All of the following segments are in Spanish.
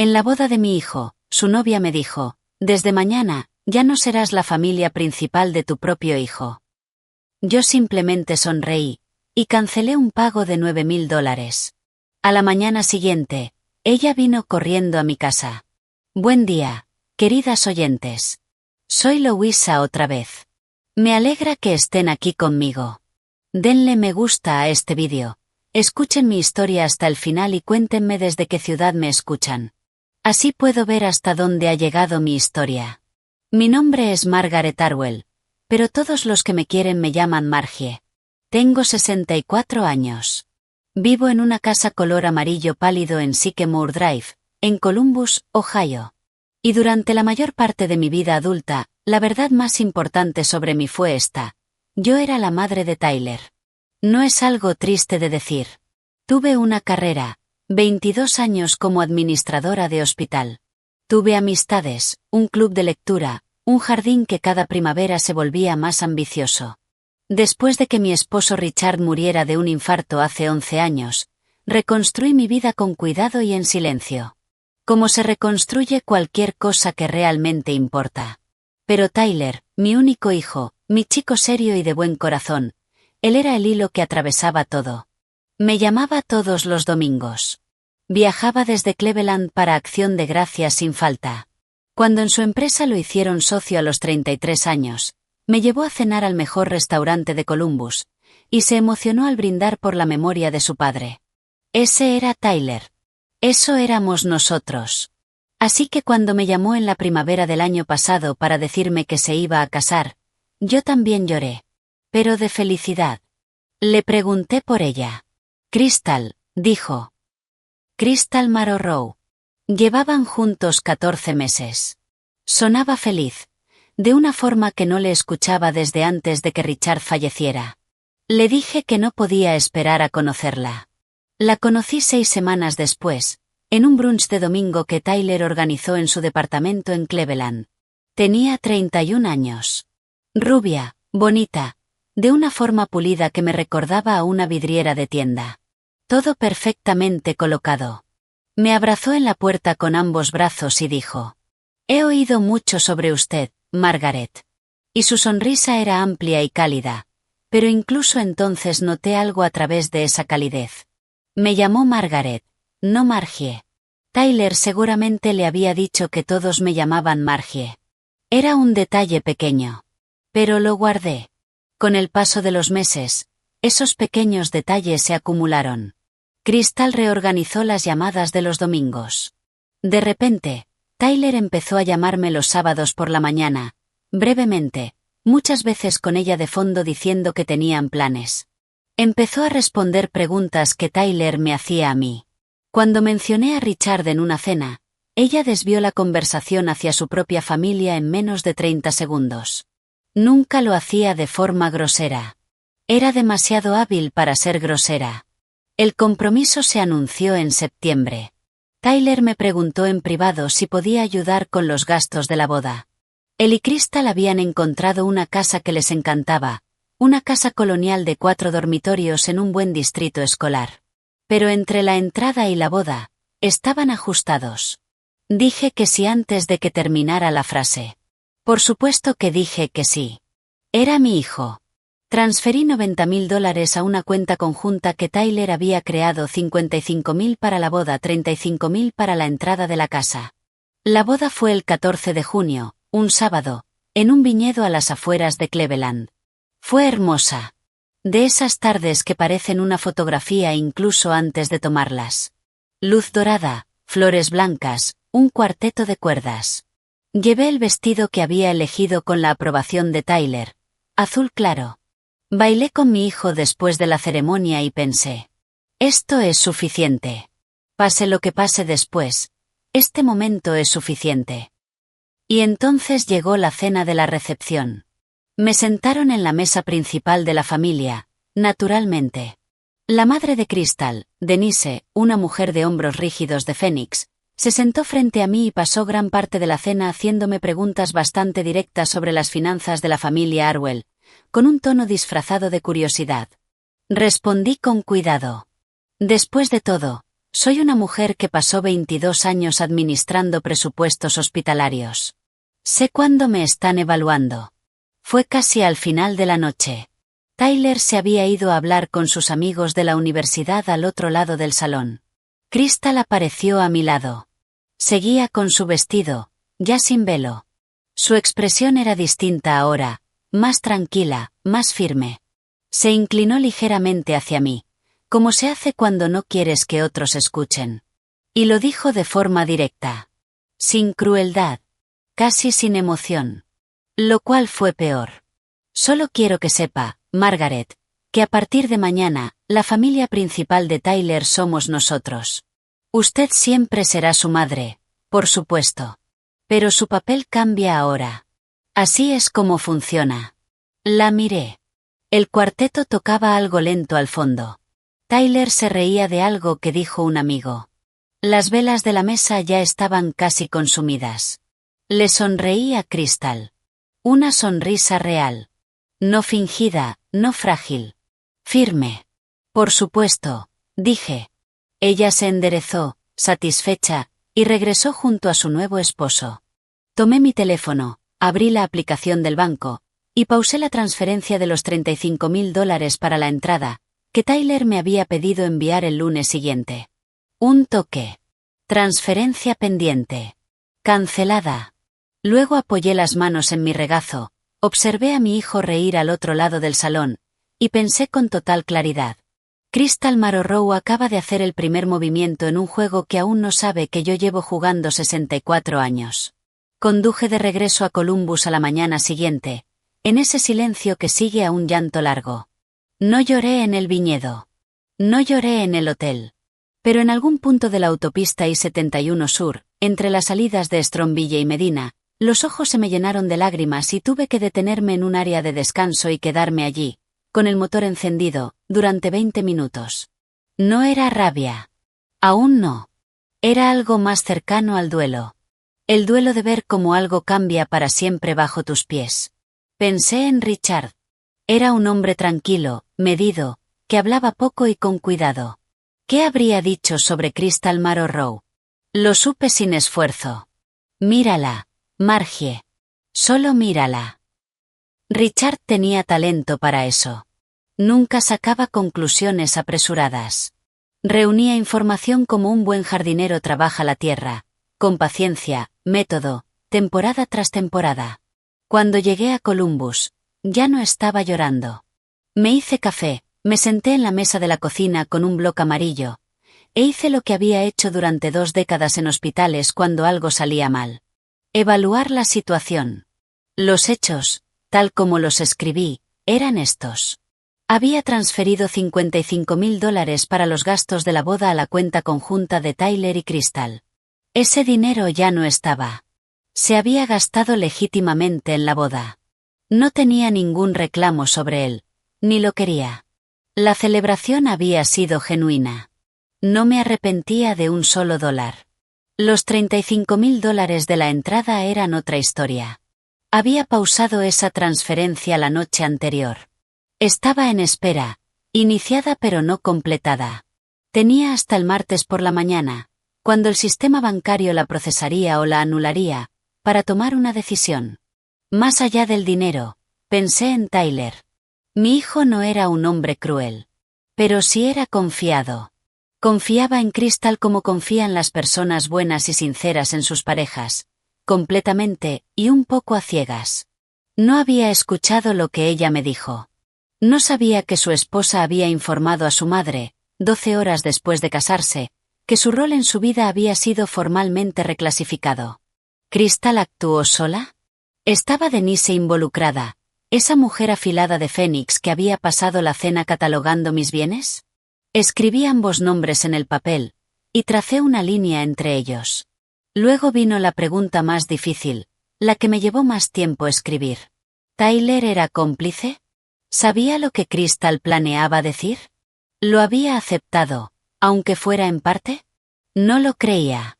En la boda de mi hijo, su novia me dijo, desde mañana, ya no serás la familia principal de tu propio hijo. Yo simplemente sonreí, y cancelé un pago de $9,000. A la mañana siguiente, ella vino corriendo a mi casa. Buen día, queridas oyentes. Soy Louisa otra vez. Me alegra que estén aquí conmigo. Denle me gusta a este vídeo. Escuchen mi historia hasta el final y cuéntenme desde qué ciudad me escuchan. Así puedo ver hasta dónde ha llegado mi historia. Mi nombre es Margaret Arwell, pero todos los que me quieren me llaman Margie. Tengo 64 años. Vivo en una casa color amarillo pálido en Sycamore Drive, en Columbus, Ohio. Y durante la mayor parte de mi vida adulta, la verdad más importante sobre mí fue esta. Yo era la madre de Tyler. No es algo triste de decir. Tuve una carrera, 22 años como administradora de hospital. Tuve amistades, un club de lectura, un jardín que cada primavera se volvía más ambicioso. Después de que mi esposo Richard muriera de un infarto hace 11 años, reconstruí mi vida con cuidado y en silencio. Como se reconstruye cualquier cosa que realmente importa. Pero Tyler, mi único hijo, mi chico serio y de buen corazón, él era el hilo que atravesaba todo. Me llamaba todos los domingos. Viajaba desde Cleveland para Acción de Gracias sin falta. Cuando en su empresa lo hicieron socio a los 33 años, me llevó a cenar al mejor restaurante de Columbus, y se emocionó al brindar por la memoria de su padre. Ese era Tyler. Eso éramos nosotros. Así que cuando me llamó en la primavera del año pasado para decirme que se iba a casar, yo también lloré. Pero de felicidad. Le pregunté por ella. Crystal, dijo. Crystal Marrowrow. Llevaban juntos 14 meses. Sonaba feliz, de una forma que no le escuchaba desde antes de que Richard falleciera. Le dije que no podía esperar a conocerla. La conocí 6 semanas después, en un brunch de domingo que Tyler organizó en su departamento en Cleveland. Tenía 31 años. Rubia, bonita, de una forma pulida que me recordaba a una vidriera de tienda. Todo perfectamente colocado. Me abrazó en la puerta con ambos brazos y dijo: «He oído mucho sobre usted, Margaret». Y su sonrisa era amplia y cálida, pero incluso entonces noté algo a través de esa calidez. Me llamó Margaret, no Margie. Tyler seguramente le había dicho que todos me llamaban Margie. Era un detalle pequeño. Pero lo guardé. Con el paso de los meses, esos pequeños detalles se acumularon. Crystal reorganizó las llamadas de los domingos. De repente, Tyler empezó a llamarme los sábados por la mañana, brevemente, muchas veces con ella de fondo diciendo que tenían planes. Empezó a responder preguntas que Tyler me hacía a mí. Cuando mencioné a Richard en una cena, ella desvió la conversación hacia su propia familia en menos de 30 segundos. Nunca lo hacía de forma grosera. Era demasiado hábil para ser grosera. El compromiso se anunció en septiembre. Tyler me preguntó en privado si podía ayudar con los gastos de la boda. Él y Crystal habían encontrado una casa que les encantaba, una casa colonial de 4 dormitorios en un buen distrito escolar. Pero entre la entrada y la boda, estaban ajustados. Dije que sí antes de que terminara la frase. Por supuesto que dije que sí. Era mi hijo. Transferí $90,000 a una cuenta conjunta que Tyler había creado, $55,000 para la boda, $35,000 para la entrada de la casa. La boda fue el 14 de junio, un sábado, en un viñedo a las afueras de Cleveland. Fue hermosa. De esas tardes que parecen una fotografía incluso antes de tomarlas. Luz dorada, flores blancas, un cuarteto de cuerdas. Llevé el vestido que había elegido con la aprobación de Tyler, azul claro. Bailé con mi hijo después de la ceremonia y pensé: esto es suficiente. Pase lo que pase después, este momento es suficiente. Y entonces llegó la cena de la recepción. Me sentaron en la mesa principal de la familia, naturalmente. La madre de Crystal, Denise, una mujer de hombros rígidos de Phoenix, se sentó frente a mí y pasó gran parte de la cena haciéndome preguntas bastante directas sobre las finanzas de la familia Arwell, con un tono disfrazado de curiosidad. Respondí con cuidado. Después de todo, Soy una mujer que pasó 22 años administrando presupuestos hospitalarios. Sé cuándo me están evaluando. Fue casi al final de la noche. Tyler se había ido a hablar con sus amigos de la universidad al otro lado del salón. Crystal apareció a mi lado. Seguía con su vestido, ya sin velo. Su expresión era distinta ahora, más tranquila, más firme. Se inclinó ligeramente hacia mí, como se hace cuando no quieres que otros escuchen. Y lo dijo de forma directa. Sin crueldad. Casi sin emoción. Lo cual fue peor. Solo quiero que sepa, Margaret, que a partir de mañana, la familia principal de Tyler somos nosotros. Usted siempre será su madre, por supuesto. Pero su papel cambia ahora. Así es como funciona. La miré. El cuarteto tocaba algo lento al fondo. Tyler se reía de algo que dijo un amigo. Las velas de la mesa ya estaban casi consumidas. Le sonreí a Crystal. Una sonrisa real. No fingida, no frágil. Firme. Por supuesto, dije. Ella se enderezó, satisfecha, y regresó junto a su nuevo esposo. Tomé mi teléfono, abrí la aplicación del banco, y pausé la transferencia de los $35,000 para la entrada, que Tyler me había pedido enviar el lunes siguiente. Un toque. Transferencia pendiente. Cancelada. Luego apoyé las manos en mi regazo, observé a mi hijo reír al otro lado del salón, y pensé con total claridad. Crystal Marrowrow acaba de hacer el primer movimiento en un juego que aún no sabe que yo llevo jugando 64 años. Conduje de regreso a Columbus a la mañana siguiente, en ese silencio que sigue a un llanto largo. No lloré en el viñedo. No lloré en el hotel. Pero en algún punto de la autopista I-71 Sur, entre las salidas de Stromville y Medina, los ojos se me llenaron de lágrimas y tuve que detenerme en un área de descanso y quedarme allí, con el motor encendido, durante 20 minutos. No era rabia. Aún no. Era algo más cercano al duelo. El duelo de ver cómo algo cambia para siempre bajo tus pies. Pensé en Richard. Era un hombre tranquilo, medido, que hablaba poco y con cuidado. ¿Qué habría dicho sobre Crystal Marrowrow? Lo supe sin esfuerzo. Mírala, Margie. Solo mírala. Richard tenía talento para eso. Nunca sacaba conclusiones apresuradas. Reunía información como un buen jardinero trabaja la tierra, con paciencia, método, temporada tras temporada. Cuando llegué a Columbus, ya no estaba llorando. Me hice café, me senté en la mesa de la cocina con un bloc amarillo, e hice lo que había hecho durante 2 décadas en hospitales cuando algo salía mal. Evaluar la situación. Los hechos, tal como los escribí, eran estos. Había transferido $55,000 para los gastos de la boda a la cuenta conjunta de Tyler y Crystal. Ese dinero ya no estaba. Se había gastado legítimamente en la boda. No tenía ningún reclamo sobre él, ni lo quería. La celebración había sido genuina. No me arrepentía de un solo dólar. Los $35,000 de la entrada eran otra historia. Había pausado esa transferencia la noche anterior. Estaba en espera, iniciada pero no completada. Tenía hasta el martes por la mañana, cuando el sistema bancario la procesaría o la anularía, para tomar una decisión. Más allá del dinero, pensé en Tyler. Mi hijo no era un hombre cruel. Pero sí era confiado. Confiaba en Crystal como confían las personas buenas y sinceras en sus parejas, completamente y un poco a ciegas. No había escuchado lo que ella me dijo. No sabía que su esposa había informado a su madre, 12 horas después de casarse, que su rol en su vida había sido formalmente reclasificado. ¿Crystal actuó sola? Estaba Denise involucrada, esa mujer afilada de Phoenix que había pasado la cena catalogando mis bienes. Escribí ambos nombres en el papel, y tracé una línea entre ellos. Luego vino la pregunta más difícil, la que me llevó más tiempo escribir. ¿Tyler era cómplice? ¿Sabía lo que Crystal planeaba decir? ¿Lo había aceptado, aunque fuera en parte? No lo creía.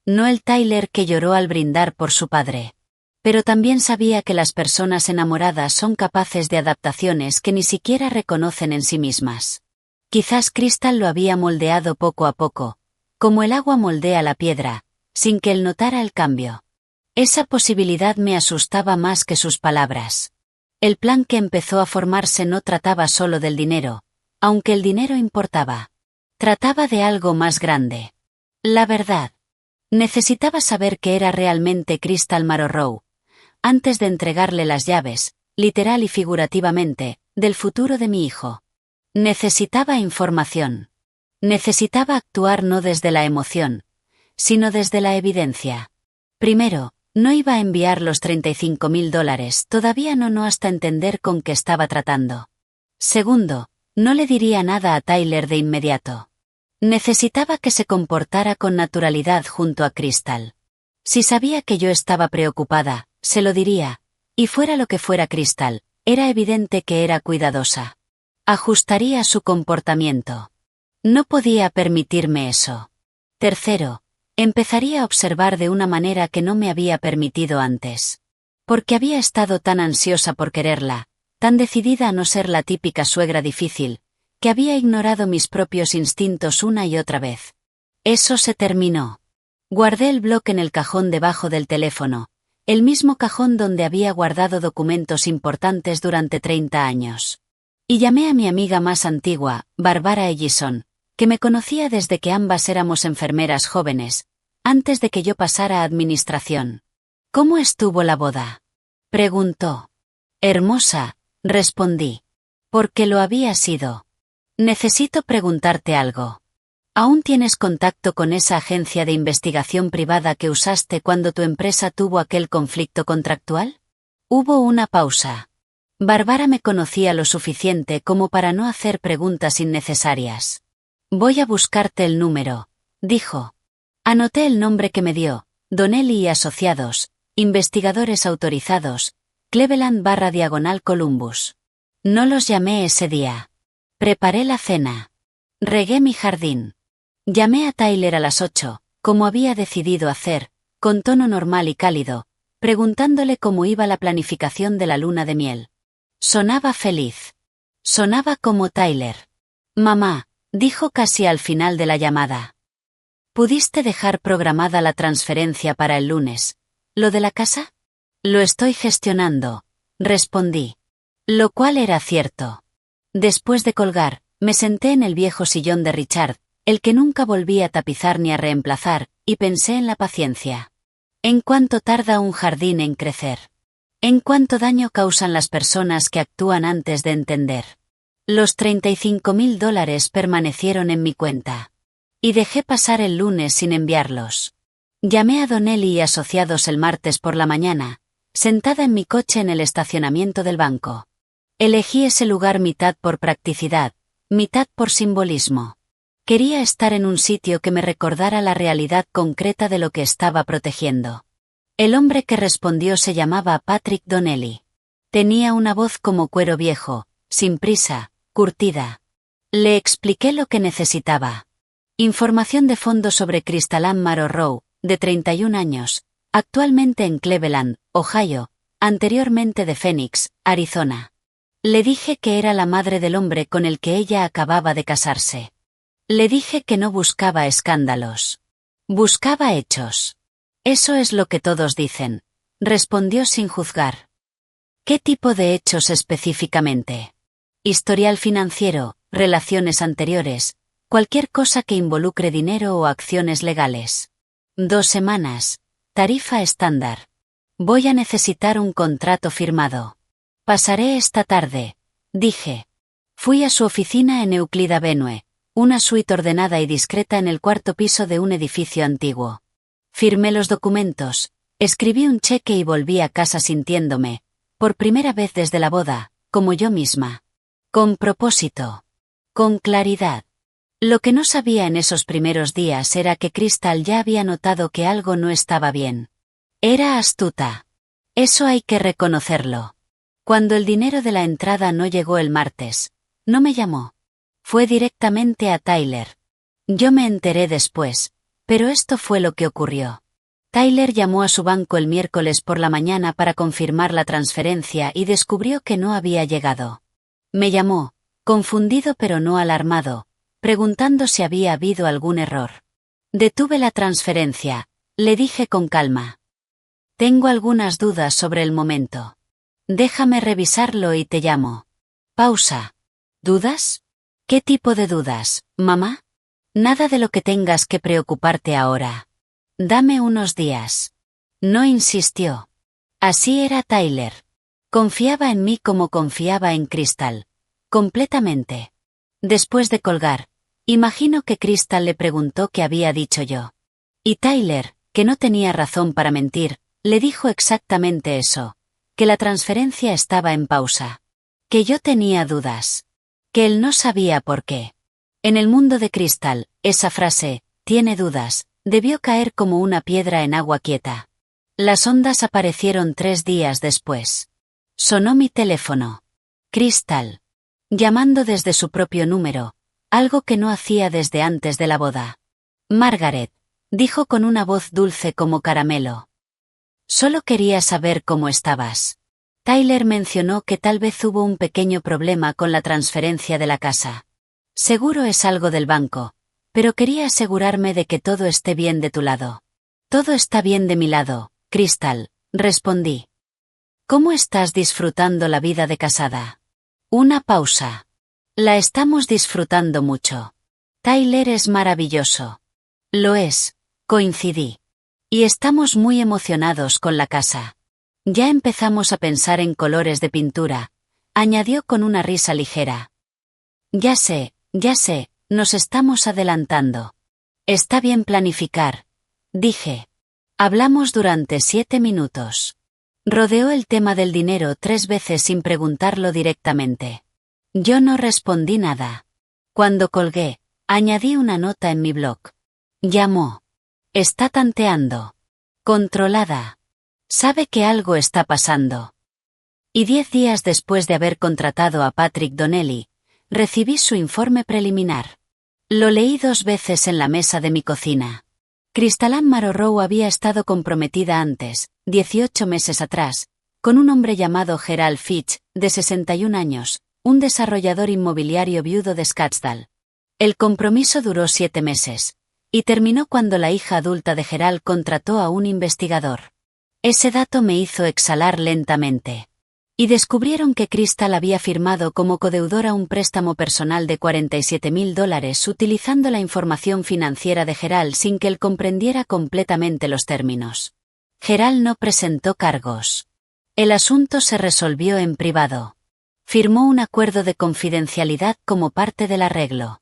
No el Tyler que lloró al brindar por su padre. Pero también sabía que las personas enamoradas son capaces de adaptaciones que ni siquiera reconocen en sí mismas. Quizás Crystal lo había moldeado poco a poco, como el agua moldea la piedra, sin que él notara el cambio. Esa posibilidad me asustaba más que sus palabras. El plan que empezó a formarse no trataba solo del dinero, aunque el dinero importaba. Trataba de algo más grande. La verdad. Necesitaba saber qué era realmente Crystal Marrowrow, antes de entregarle las llaves, literal y figurativamente, del futuro de mi hijo. Necesitaba información. Necesitaba actuar no desde la emoción, sino desde la evidencia. Primero, no iba a enviar los $35.000, todavía no hasta entender con qué estaba tratando. Segundo, no le diría nada a Tyler de inmediato. Necesitaba que se comportara con naturalidad junto a Crystal. Si sabía que yo estaba preocupada, se lo diría, y fuera lo que fuera Crystal, era evidente que era cuidadosa. Ajustaría su comportamiento. No podía permitirme eso. Tercero, empezaría a observar de una manera que no me había permitido antes. Porque había estado tan ansiosa por quererla, tan decidida a no ser la típica suegra difícil, que había ignorado mis propios instintos una y otra vez. Eso se terminó. Guardé el bloc en el cajón debajo del teléfono, el mismo cajón donde había guardado documentos importantes durante 30 años. Y llamé a mi amiga más antigua, Barbara Ellison, que me conocía desde que ambas éramos enfermeras jóvenes, antes de que yo pasara a administración. ¿Cómo estuvo la boda?, preguntó. Hermosa, respondí. Porque lo había sido. Necesito preguntarte algo. ¿Aún tienes contacto con esa agencia de investigación privada que usaste cuando tu empresa tuvo aquel conflicto contractual? Hubo una pausa. Bárbara me conocía lo suficiente como para no hacer preguntas innecesarias. Voy a buscarte el número, dijo. Anoté el nombre que me dio, Donnelly y Asociados, investigadores autorizados, Cleveland/Columbus. No los llamé ese día. Preparé la cena. Regué mi jardín. Llamé a Tyler a las 8, como había decidido hacer, con tono normal y cálido, preguntándole cómo iba la planificación de la luna de miel. Sonaba feliz. Sonaba como Tyler. Mamá, dijo casi al final de la llamada. ¿Pudiste dejar programada la transferencia para el lunes? ¿Lo de la casa? Lo estoy gestionando, respondí. Lo cual era cierto. Después de colgar, me senté en el viejo sillón de Richard, el que nunca volví a tapizar ni a reemplazar, y pensé en la paciencia. ¿En cuánto tarda un jardín en crecer? ¿En cuánto daño causan las personas que actúan antes de entender? Los $35.000 permanecieron en mi cuenta. Y dejé pasar el lunes sin enviarlos. Llamé a Donnelly y Asociados el martes por la mañana, sentada en mi coche en el estacionamiento del banco. Elegí ese lugar mitad por practicidad, mitad por simbolismo. Quería estar en un sitio que me recordara la realidad concreta de lo que estaba protegiendo. El hombre que respondió se llamaba Patrick Donnelly. Tenía una voz como cuero viejo, sin prisa, curtida. Le expliqué lo que necesitaba. Información de fondo sobre Crystal Marrowrow, de 31 años, actualmente en Cleveland, Ohio, anteriormente de Phoenix, Arizona. Le dije que era la madre del hombre con el que ella acababa de casarse. Le dije que no buscaba escándalos. Buscaba hechos. Eso es lo que todos dicen, respondió sin juzgar. ¿Qué tipo de hechos específicamente? Historial financiero, relaciones anteriores, cualquier cosa que involucre dinero o acciones legales. 2 semanas, tarifa estándar. Voy a necesitar un contrato firmado. Pasaré esta tarde, dije. Fui a su oficina en Euclid Avenue, una suite ordenada y discreta en el 4º piso de un edificio antiguo. Firmé los documentos, escribí un cheque y volví a casa sintiéndome, por primera vez desde la boda, como yo misma. Con propósito. Con claridad. Lo que no sabía en esos primeros días era que Crystal ya había notado que algo no estaba bien. Era astuta. Eso hay que reconocerlo. Cuando el dinero de la entrada no llegó el martes, no me llamó. Fue directamente a Tyler. Yo me enteré después, pero esto fue lo que ocurrió. Tyler llamó a su banco el miércoles por la mañana para confirmar la transferencia y descubrió que no había llegado. Me llamó, confundido pero no alarmado, preguntando si había habido algún error. Detuve la transferencia, le dije con calma. Tengo algunas dudas sobre el momento. Déjame revisarlo y te llamo. Pausa. ¿Dudas? ¿Qué tipo de dudas, mamá? Nada de lo que tengas que preocuparte ahora. Dame unos días. No insistió. Así era Tyler. Confiaba en mí como confiaba en Crystal. Completamente. Después de colgar, imagino que Crystal le preguntó qué había dicho yo. Y Tyler, que no tenía razón para mentir, le dijo exactamente eso, que la transferencia estaba en pausa. Que yo tenía dudas. Que él no sabía por qué. En el mundo de Crystal, esa frase, tiene dudas, debió caer como una piedra en agua quieta. Las ondas aparecieron 3 días después. Sonó mi teléfono. Crystal. Llamando desde su propio número, algo que no hacía desde antes de la boda. Margaret, dijo con una voz dulce como caramelo. Solo quería saber cómo estabas. Tyler mencionó que tal vez hubo un pequeño problema con la transferencia de la casa. Seguro es algo del banco, pero quería asegurarme de que todo esté bien de tu lado. Todo está bien de mi lado, Crystal, respondí. ¿Cómo estás disfrutando la vida de casada? Una pausa. La estamos disfrutando mucho. Tyler es maravilloso. Lo es, coincidí. Y estamos muy emocionados con la casa. Ya empezamos a pensar en colores de pintura, añadió con una risa ligera. Ya sé, nos estamos adelantando. Está bien planificar, dije. Hablamos durante 7 minutos. Rodeó el tema del dinero 3 veces sin preguntarlo directamente. Yo no respondí nada. Cuando colgué, añadí una nota en mi blog. Llamó. Está tanteando. Controlada. Sabe que algo está pasando. Y 10 días después de haber contratado a Patrick Donnelly, recibí su informe preliminar. Lo leí 2 veces en la mesa de mi cocina. Crystal Ann Marrowrow había estado comprometida antes, 18 meses atrás, con un hombre llamado Gerald Fitch, de 61 años, un desarrollador inmobiliario viudo de Scottsdale. El compromiso duró 7 meses, y terminó cuando la hija adulta de Gerald contrató a un investigador. Ese dato me hizo exhalar lentamente. Y descubrieron que Crystal había firmado como codeudora un préstamo personal de $47,000 utilizando la información financiera de Gerald sin que él comprendiera completamente los términos. Gerald no presentó cargos. El asunto se resolvió en privado. Firmó un acuerdo de confidencialidad como parte del arreglo.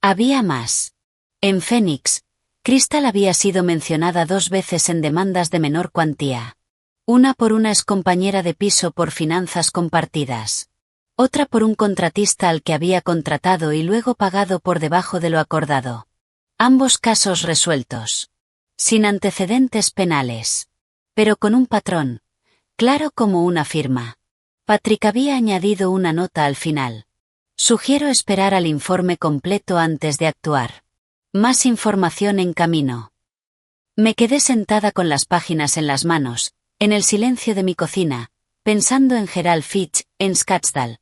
Había más. En Phoenix, Crystal había sido mencionada 2 veces en demandas de menor cuantía. Una por una excompañera de piso por finanzas compartidas. Otra por un contratista al que había contratado y luego pagado por debajo de lo acordado. Ambos casos resueltos. Sin antecedentes penales. Pero con un patrón. Claro como una firma. Patrick había añadido una nota al final. Sugiero esperar al informe completo antes de actuar. Más información en camino. Me quedé sentada con las páginas en las manos, en el silencio de mi cocina, pensando en Gerald Fitch, en Scottsdale.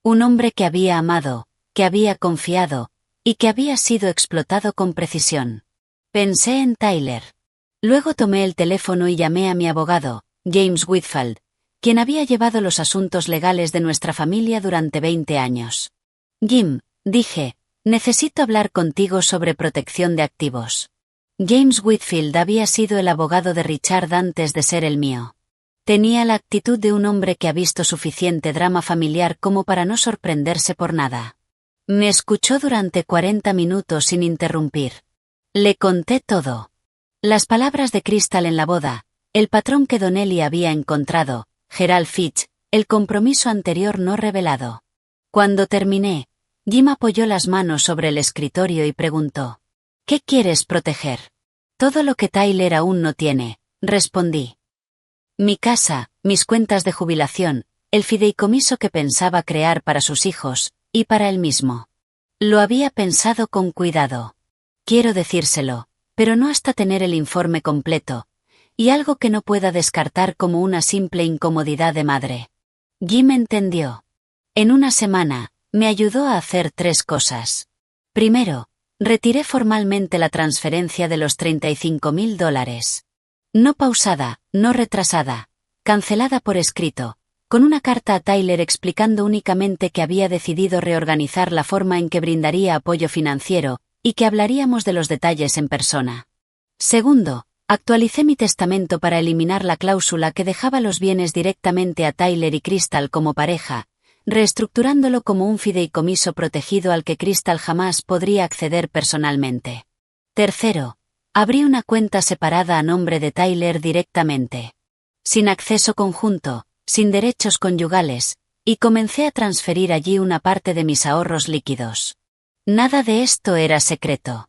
Un hombre que había amado, que había confiado, y que había sido explotado con precisión. Pensé en Tyler. Luego tomé el teléfono y llamé a mi abogado, James Whitfield, quien había llevado los asuntos legales de nuestra familia durante 20 años. Jim, dije, necesito hablar contigo sobre protección de activos. James Whitfield había sido el abogado de Richard antes de ser el mío. Tenía la actitud de un hombre que ha visto suficiente drama familiar como para no sorprenderse por nada. Me escuchó durante 40 minutos sin interrumpir. Le conté todo. Las palabras de Crystal en la boda, el patrón que Donnelly había encontrado, Gerald Fitch, el compromiso anterior no revelado. Cuando terminé, Jim apoyó las manos sobre el escritorio y preguntó: ¿Qué quieres proteger? Todo lo que Tyler aún no tiene, respondí. Mi casa, mis cuentas de jubilación, el fideicomiso que pensaba crear para sus hijos, y para él mismo. Lo había pensado con cuidado. Quiero decírselo, pero no hasta tener el informe completo, y algo que no pueda descartar como una simple incomodidad de madre. Jim entendió. En una semana, me ayudó a hacer 3 cosas. Primero, Retiré formalmente la transferencia de los $35.000. No pausada, no retrasada, cancelada por escrito, con una carta a Tyler explicando únicamente que había decidido reorganizar la forma en que brindaría apoyo financiero, y que hablaríamos de los detalles en persona. Segundo, actualicé mi testamento para eliminar la cláusula que dejaba los bienes directamente a Tyler y Crystal como pareja, reestructurándolo como un fideicomiso protegido al que Crystal jamás podría acceder personalmente. Tercero, abrí una cuenta separada a nombre de Tyler directamente, sin acceso conjunto, sin derechos conyugales, y comencé a transferir allí una parte de mis ahorros líquidos. Nada de esto era secreto.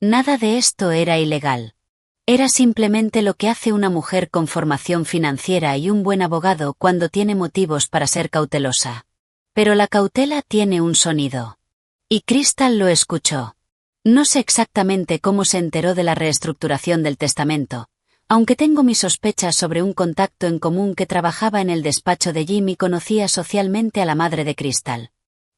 Nada de esto era ilegal. Era simplemente lo que hace una mujer con formación financiera y un buen abogado cuando tiene motivos para ser cautelosa. Pero la cautela tiene un sonido. Y Crystal lo escuchó. No sé exactamente cómo se enteró de la reestructuración del testamento, aunque tengo mis sospechas sobre un contacto en común que trabajaba en el despacho de Jim y conocía socialmente a la madre de Crystal.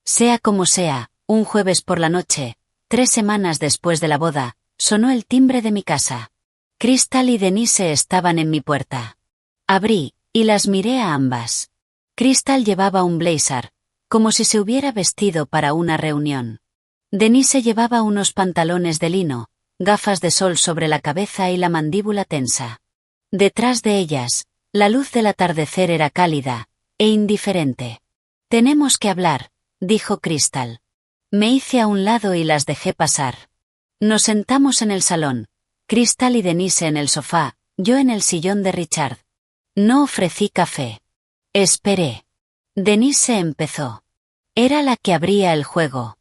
Sea como sea, un jueves por la noche, 3 semanas después de la boda, sonó el timbre de mi casa. Crystal y Denise estaban en mi puerta. Abrí, y las miré a ambas. Crystal llevaba un blazer, como si se hubiera vestido para una reunión. Denise llevaba unos pantalones de lino, gafas de sol sobre la cabeza y la mandíbula tensa. Detrás de ellas, la luz del atardecer era cálida e indiferente. «Tenemos que hablar», dijo Crystal. Me hice a un lado y las dejé pasar. Nos sentamos en el salón, Crystal y Denise en el sofá, yo en el sillón de Richard. No ofrecí café. Esperé. Denise empezó. Era la que abría el juego.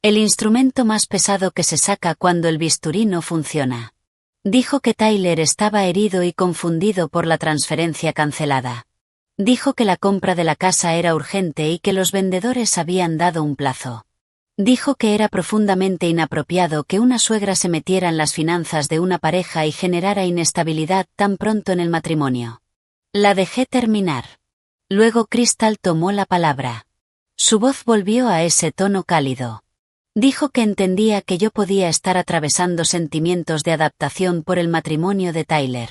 El instrumento más pesado que se saca cuando el bisturí no funciona. Dijo que Tyler estaba herido y confundido por la transferencia cancelada. Dijo que la compra de la casa era urgente y que los vendedores habían dado un plazo. Dijo que era profundamente inapropiado que una suegra se metiera en las finanzas de una pareja y generara inestabilidad tan pronto en el matrimonio. La dejé terminar. Luego Crystal tomó la palabra. Su voz volvió a ese tono cálido. Dijo que entendía que yo podía estar atravesando sentimientos de adaptación por el matrimonio de Tyler.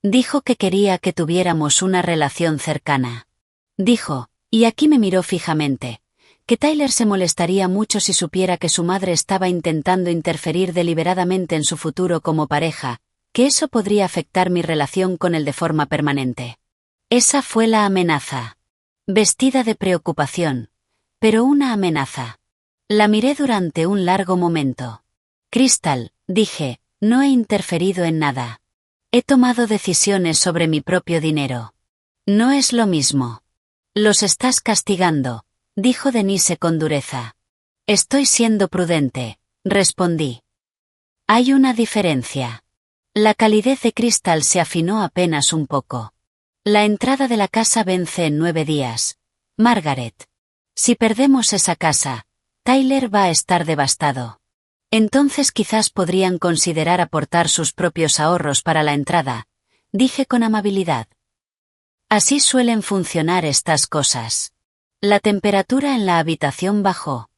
Dijo que quería que tuviéramos una relación cercana. Dijo, y aquí me miró fijamente, que Tyler se molestaría mucho si supiera que su madre estaba intentando interferir deliberadamente en su futuro como pareja, que eso podría afectar mi relación con él de forma permanente. Esa fue la amenaza. Vestida de preocupación, pero una amenaza. La miré durante un largo momento. Crystal, dije, no he interferido en nada. He tomado decisiones sobre mi propio dinero. No es lo mismo. Los estás castigando, dijo Denise con dureza. Estoy siendo prudente, respondí. Hay una diferencia. La calidez de Crystal se afinó apenas un poco. La entrada de la casa vence en 9 días. Margaret. Si perdemos esa casa, Tyler va a estar devastado. Entonces quizás podrían considerar aportar sus propios ahorros para la entrada, dije con amabilidad. Así suelen funcionar estas cosas. La temperatura en la habitación bajó.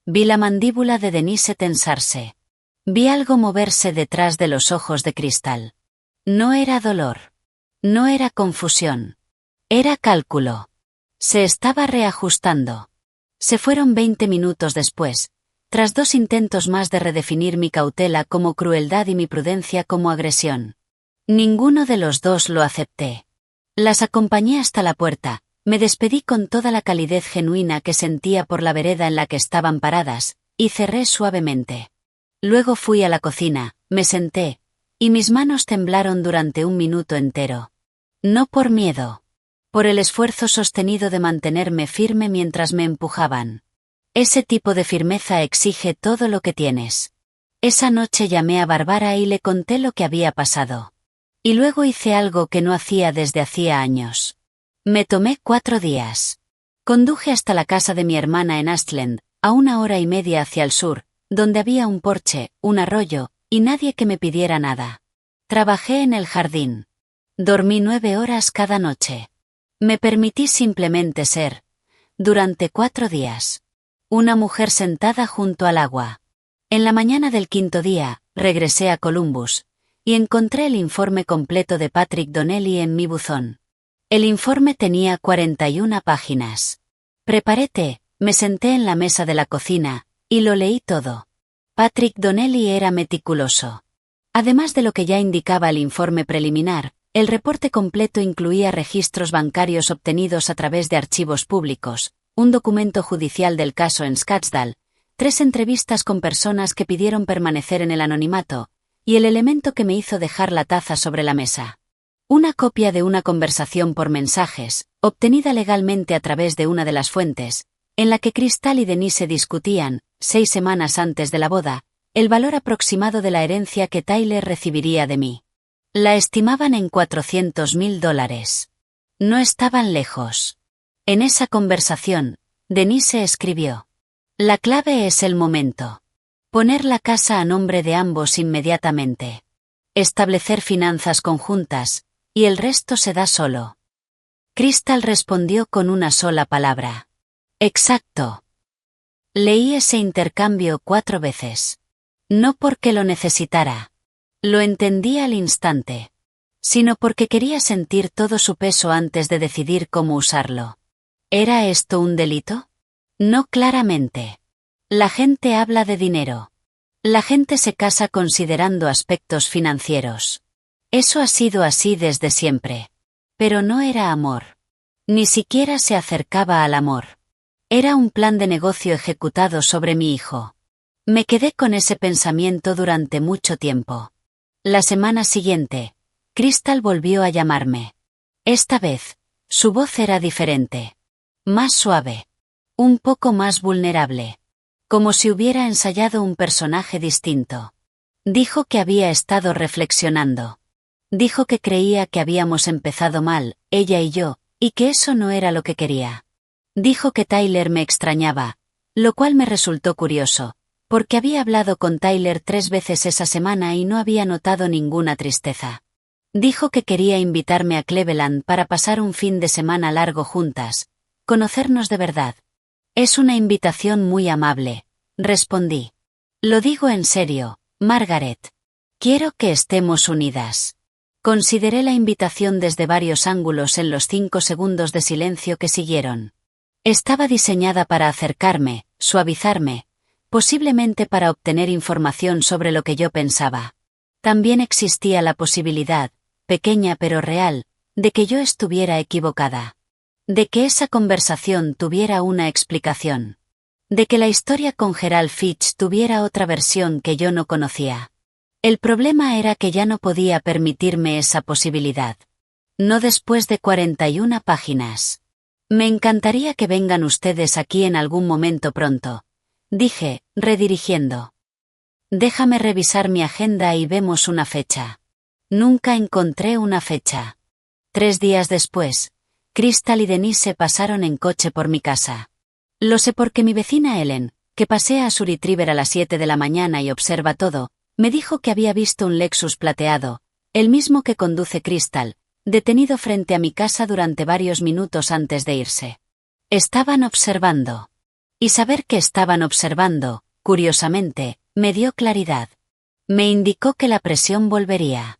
Vi la mandíbula de Denise tensarse. Vi algo moverse detrás de los ojos de Crystal. No era dolor. No era confusión. Era cálculo. Se estaba reajustando. Se fueron 20 minutos después, tras 2 intentos más de redefinir mi cautela como crueldad y mi prudencia como agresión. Ninguno de los dos lo acepté. Las acompañé hasta la puerta, me despedí con toda la calidez genuina que sentía por la vereda en la que estaban paradas, y cerré suavemente. Luego fui a la cocina, me senté, y mis manos temblaron durante un minuto entero. No por miedo. Por el esfuerzo sostenido de mantenerme firme mientras me empujaban. Ese tipo de firmeza exige todo lo que tienes. Esa noche llamé a Barbara y le conté lo que había pasado. Y luego hice algo que no hacía desde hacía años. Me tomé 4 días. Conduje hasta la casa de mi hermana en Ashland, a 1 hora y media hacia el sur, donde había un porche, un arroyo, y nadie que me pidiera nada. Trabajé en el jardín. Dormí 9 horas cada noche. Me permití simplemente ser, durante 4 días, una mujer sentada junto al agua. En la mañana del quinto día, regresé a Columbus, y encontré el informe completo de Patrick Donnelly en mi buzón. El informe tenía 41 páginas. Preparé té, me senté en la mesa de la cocina, y lo leí todo. Patrick Donnelly era meticuloso. Además de lo que ya indicaba el informe preliminar, el reporte completo incluía registros bancarios obtenidos a través de archivos públicos, un documento judicial del caso en Scottsdale, 3 entrevistas con personas que pidieron permanecer en el anonimato, y el elemento que me hizo dejar la taza sobre la mesa. Una copia de una conversación por mensajes, obtenida legalmente a través de una de las fuentes, en la que Crystal y Denise discutían, 6 semanas antes de la boda, el valor aproximado de la herencia que Tyler recibiría de mí. La estimaban en $400,000. No estaban lejos. En esa conversación, Denise escribió: «La clave es el momento. Poner la casa a nombre de ambos inmediatamente. Establecer finanzas conjuntas, y el resto se da solo». Crystal respondió con una sola palabra: «Exacto». Leí ese intercambio 4 veces. No porque lo necesitara. Lo entendí al instante. Sino porque quería sentir todo su peso antes de decidir cómo usarlo. ¿Era esto un delito? No, claramente. La gente habla de dinero. La gente se casa considerando aspectos financieros. Eso ha sido así desde siempre. Pero no era amor. Ni siquiera se acercaba al amor. Era un plan de negocio ejecutado sobre mi hijo. Me quedé con ese pensamiento durante mucho tiempo. La semana siguiente, Crystal volvió a llamarme. Esta vez, su voz era diferente. Más suave. Un poco más vulnerable. Como si hubiera ensayado un personaje distinto. Dijo que había estado reflexionando. Dijo que creía que habíamos empezado mal, ella y yo, y que eso no era lo que quería. Dijo que Tyler me extrañaba, lo cual me resultó curioso, porque había hablado con Tyler 3 veces esa semana y no había notado ninguna tristeza. Dijo que quería invitarme a Cleveland para pasar un fin de semana largo juntas, conocernos de verdad. Es una invitación muy amable, respondí. Lo digo en serio, Margaret. Quiero que estemos unidas. Consideré la invitación desde varios ángulos en los 5 segundos de silencio que siguieron. Estaba diseñada para acercarme, suavizarme, posiblemente para obtener información sobre lo que yo pensaba. También existía la posibilidad, pequeña pero real, de que yo estuviera equivocada. De que esa conversación tuviera una explicación. De que la historia con Gerald Fitch tuviera otra versión que yo no conocía. El problema era que ya no podía permitirme esa posibilidad. No después de 41 páginas. Me encantaría que vengan ustedes aquí en algún momento pronto, dije, redirigiendo. Déjame revisar mi agenda y vemos una fecha. Nunca encontré una fecha. 3 días después, Crystal y Denise pasaron en coche por mi casa. Lo sé porque mi vecina Ellen, que pasea a su retriever a las 7 de la mañana y observa todo, me dijo que había visto un Lexus plateado, el mismo que conduce Crystal, detenido frente a mi casa durante varios minutos antes de irse. Estaban observando. Y saber que estaban observando, curiosamente, me dio claridad. Me indicó que la presión volvería.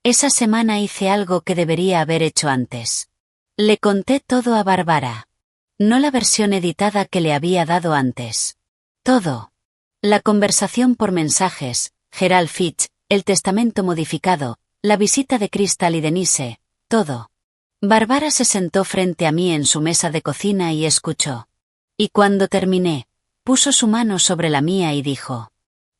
Esa semana hice algo que debería haber hecho antes. Le conté todo a Barbara. No la versión editada que le había dado antes. Todo. La conversación por mensajes, Gerald Fitch, el testamento modificado, la visita de Crystal y Denise, todo. Barbara se sentó frente a mí en su mesa de cocina y escuchó. Y cuando terminé, puso su mano sobre la mía y dijo: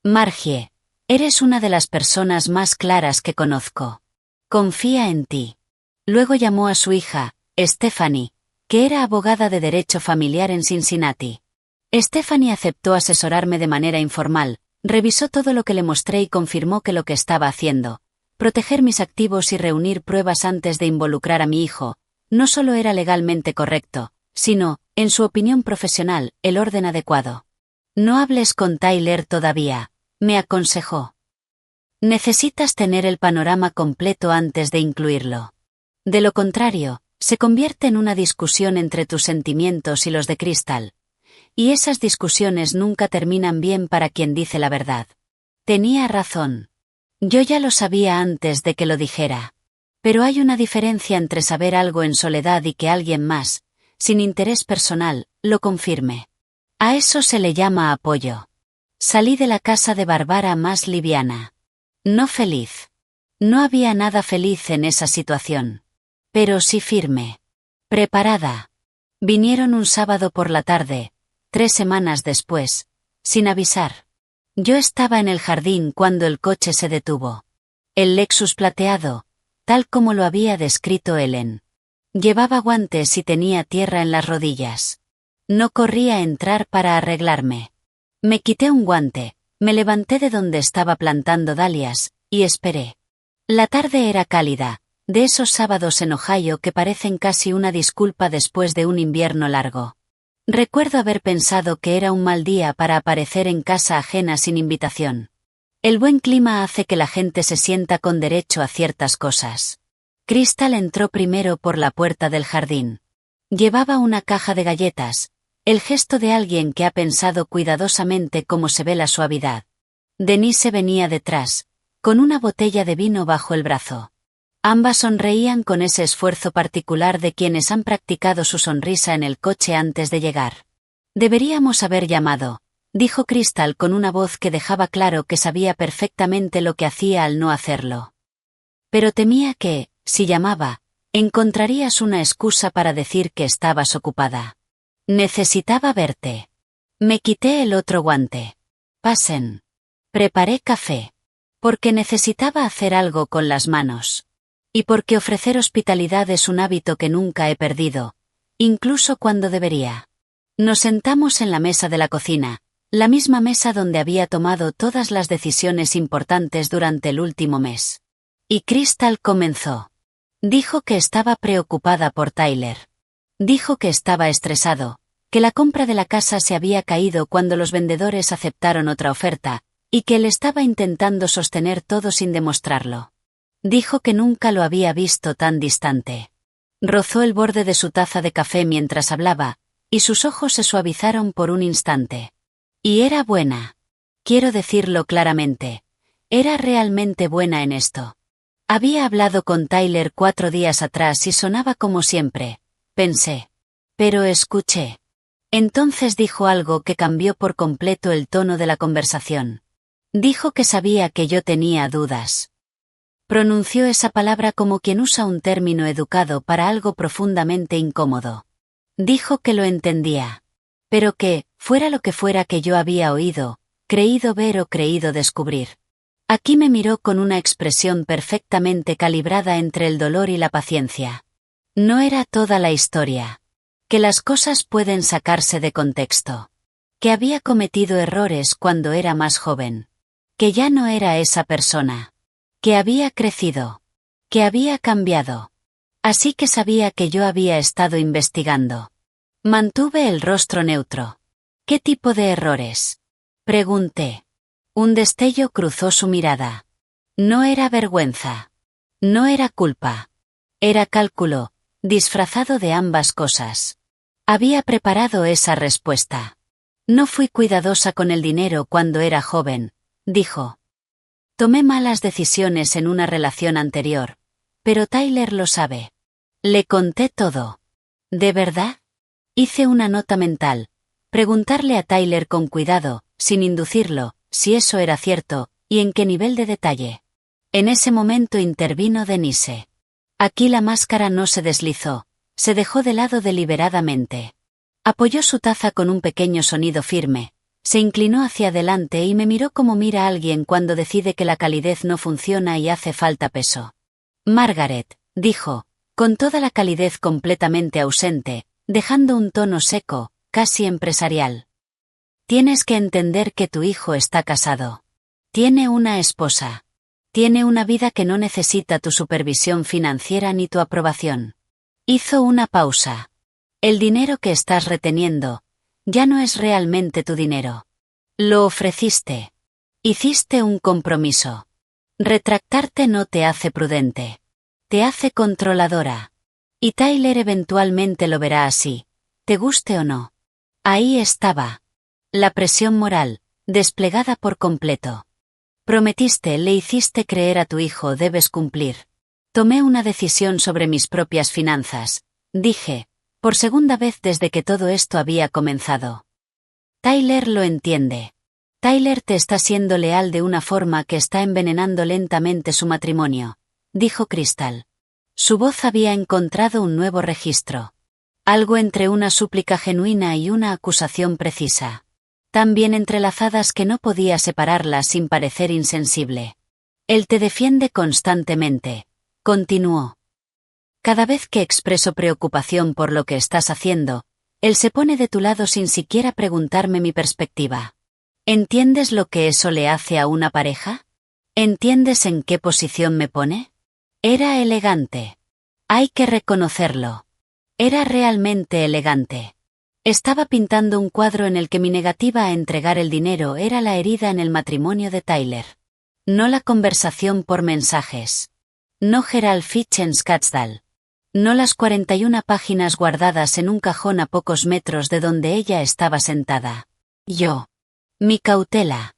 «Margie, eres una de las personas más claras que conozco. Confía en ti». Luego llamó a su hija, Stephanie, que era abogada de derecho familiar en Cincinnati. Stephanie aceptó asesorarme de manera informal, revisó todo lo que le mostré y confirmó que lo que estaba haciendo, proteger mis activos y reunir pruebas antes de involucrar a mi hijo, no solo era legalmente correcto, sino, en su opinión profesional, el orden adecuado. «No hables con Tyler todavía», me aconsejó. «Necesitas tener el panorama completo antes de incluirlo. De lo contrario, se convierte en una discusión entre tus sentimientos y los de Crystal. Y esas discusiones nunca terminan bien para quien dice la verdad. Tenía razón. Yo ya lo sabía antes de que lo dijera. Pero hay una diferencia entre saber algo en soledad y que alguien más, sin interés personal, lo confirme. A eso se le llama apoyo. Salí de la casa de Bárbara más liviana. No feliz. No había nada feliz en esa situación. Pero sí firme. Preparada. Vinieron un sábado por la tarde, 3 semanas después, sin avisar. Yo estaba en el jardín cuando el coche se detuvo. El Lexus plateado, tal como lo había descrito Ellen. Llevaba guantes y tenía tierra en las rodillas. No corrí a entrar para arreglarme. Me quité un guante, me levanté de donde estaba plantando dalias, y esperé. La tarde era cálida, de esos sábados en Ohio que parecen casi una disculpa después de un invierno largo. Recuerdo haber pensado que era un mal día para aparecer en casa ajena sin invitación. El buen clima hace que la gente se sienta con derecho a ciertas cosas. Crystal entró primero por la puerta del jardín. Llevaba una caja de galletas, el gesto de alguien que ha pensado cuidadosamente cómo se ve la suavidad. Denise venía detrás, con una botella de vino bajo el brazo. Ambas sonreían con ese esfuerzo particular de quienes han practicado su sonrisa en el coche antes de llegar. Deberíamos haber llamado, dijo Crystal con una voz que dejaba claro que sabía perfectamente lo que hacía al no hacerlo. Pero temía que, si llamaba, encontrarías una excusa para decir que estabas ocupada. Necesitaba verte. Me quité el otro guante. Pasen. Preparé café. Porque necesitaba hacer algo con las manos. Y porque ofrecer hospitalidad es un hábito que nunca he perdido, incluso cuando debería. Nos sentamos en la mesa de la cocina, la misma mesa donde había tomado todas las decisiones importantes durante el último mes. Y Crystal comenzó. Dijo que estaba preocupada por Tyler. Dijo que estaba estresado, que la compra de la casa se había caído cuando los vendedores aceptaron otra oferta, y que él estaba intentando sostener todo sin demostrarlo. Dijo que nunca lo había visto tan distante. Rozó el borde de su taza de café mientras hablaba, y sus ojos se suavizaron por un instante. Y era buena. Quiero decirlo claramente. Era realmente buena en esto. Había hablado con Tyler 4 días atrás y sonaba como siempre, pensé. Pero escuché. Entonces dijo algo que cambió por completo el tono de la conversación. Dijo que sabía que yo tenía dudas. Pronunció esa palabra como quien usa un término educado para algo profundamente incómodo. Dijo que lo entendía. Pero que, fuera lo que fuera que yo había oído, creído ver o creído descubrir. Aquí me miró con una expresión perfectamente calibrada entre el dolor y la paciencia. No era toda la historia. Que las cosas pueden sacarse de contexto. Que había cometido errores cuando era más joven. Que ya no era esa persona. Que había crecido. Que había cambiado. Así que sabía que yo había estado investigando. Mantuve el rostro neutro. ¿Qué tipo de errores? Pregunté. Un destello cruzó su mirada. No era vergüenza. No era culpa. Era cálculo, disfrazado de ambas cosas. Había preparado esa respuesta. No fui cuidadosa con el dinero cuando era joven, dijo. Tomé malas decisiones en una relación anterior, pero Tyler lo sabe. Le conté todo. ¿De verdad? Hice una nota mental. Preguntarle a Tyler con cuidado, sin inducirlo, si eso era cierto, y en qué nivel de detalle. En ese momento intervino Denise. Aquí la máscara no se deslizó, se dejó de lado deliberadamente. Apoyó su taza con un pequeño sonido firme. Se inclinó hacia adelante y me miró como mira a alguien cuando decide que la calidez no funciona y hace falta peso. Margaret, dijo, con toda la calidez completamente ausente, dejando un tono seco, casi empresarial. Tienes que entender que tu hijo está casado. Tiene una esposa. Tiene una vida que no necesita tu supervisión financiera ni tu aprobación. Hizo una pausa. El dinero que estás reteniendo, ya no es realmente tu dinero. Lo ofreciste. Hiciste un compromiso. Retractarte no te hace prudente. Te hace controladora. Y Tyler eventualmente lo verá así, te guste o no. Ahí estaba. La presión moral, desplegada por completo. Prometiste, le hiciste creer a tu hijo, debes cumplir. Tomé una decisión sobre mis propias finanzas, dije, por segunda vez desde que todo esto había comenzado. Tyler lo entiende. Tyler te está siendo leal de una forma que está envenenando lentamente su matrimonio, dijo Crystal. Su voz había encontrado un nuevo registro. Algo entre una súplica genuina y una acusación precisa. Tan bien entrelazadas que no podía separarlas sin parecer insensible. Él te defiende constantemente, continuó. Cada vez que expreso preocupación por lo que estás haciendo, él se pone de tu lado sin siquiera preguntarme mi perspectiva. ¿Entiendes lo que eso le hace a una pareja? ¿Entiendes en qué posición me pone? Era elegante. Hay que reconocerlo. Era realmente elegante. Estaba pintando un cuadro en el que mi negativa a entregar el dinero era la herida en el matrimonio de Tyler. No la conversación por mensajes. No Gerald Fitch en Scottsdale. No las 41 páginas guardadas en un cajón a pocos metros de donde ella estaba sentada. Yo. Mi cautela.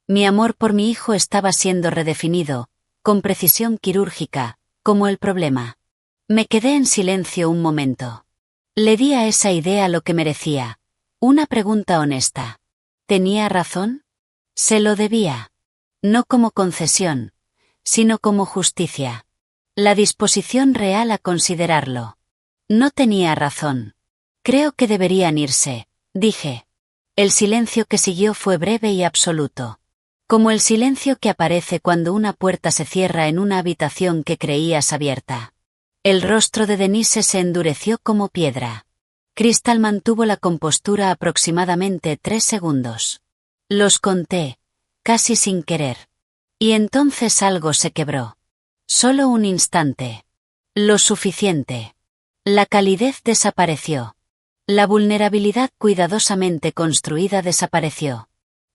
Mi amor por mi hijo estaba siendo redefinido, con precisión quirúrgica, como el problema. Me quedé en silencio un momento. Le di a esa idea lo que merecía. Una pregunta honesta. ¿Tenía razón? Se lo debía. No como concesión, sino como justicia. La disposición real a considerarlo. No tenía razón. Creo que deberían irse, dije. El silencio que siguió fue breve y absoluto. Como el silencio que aparece cuando una puerta se cierra en una habitación que creías abierta. El rostro de Denise se endureció como piedra. Crystal mantuvo la compostura aproximadamente 3 segundos. Los conté, casi sin querer. Y entonces algo se quebró. Solo un instante. Lo suficiente. La calidez desapareció. La vulnerabilidad cuidadosamente construida desapareció.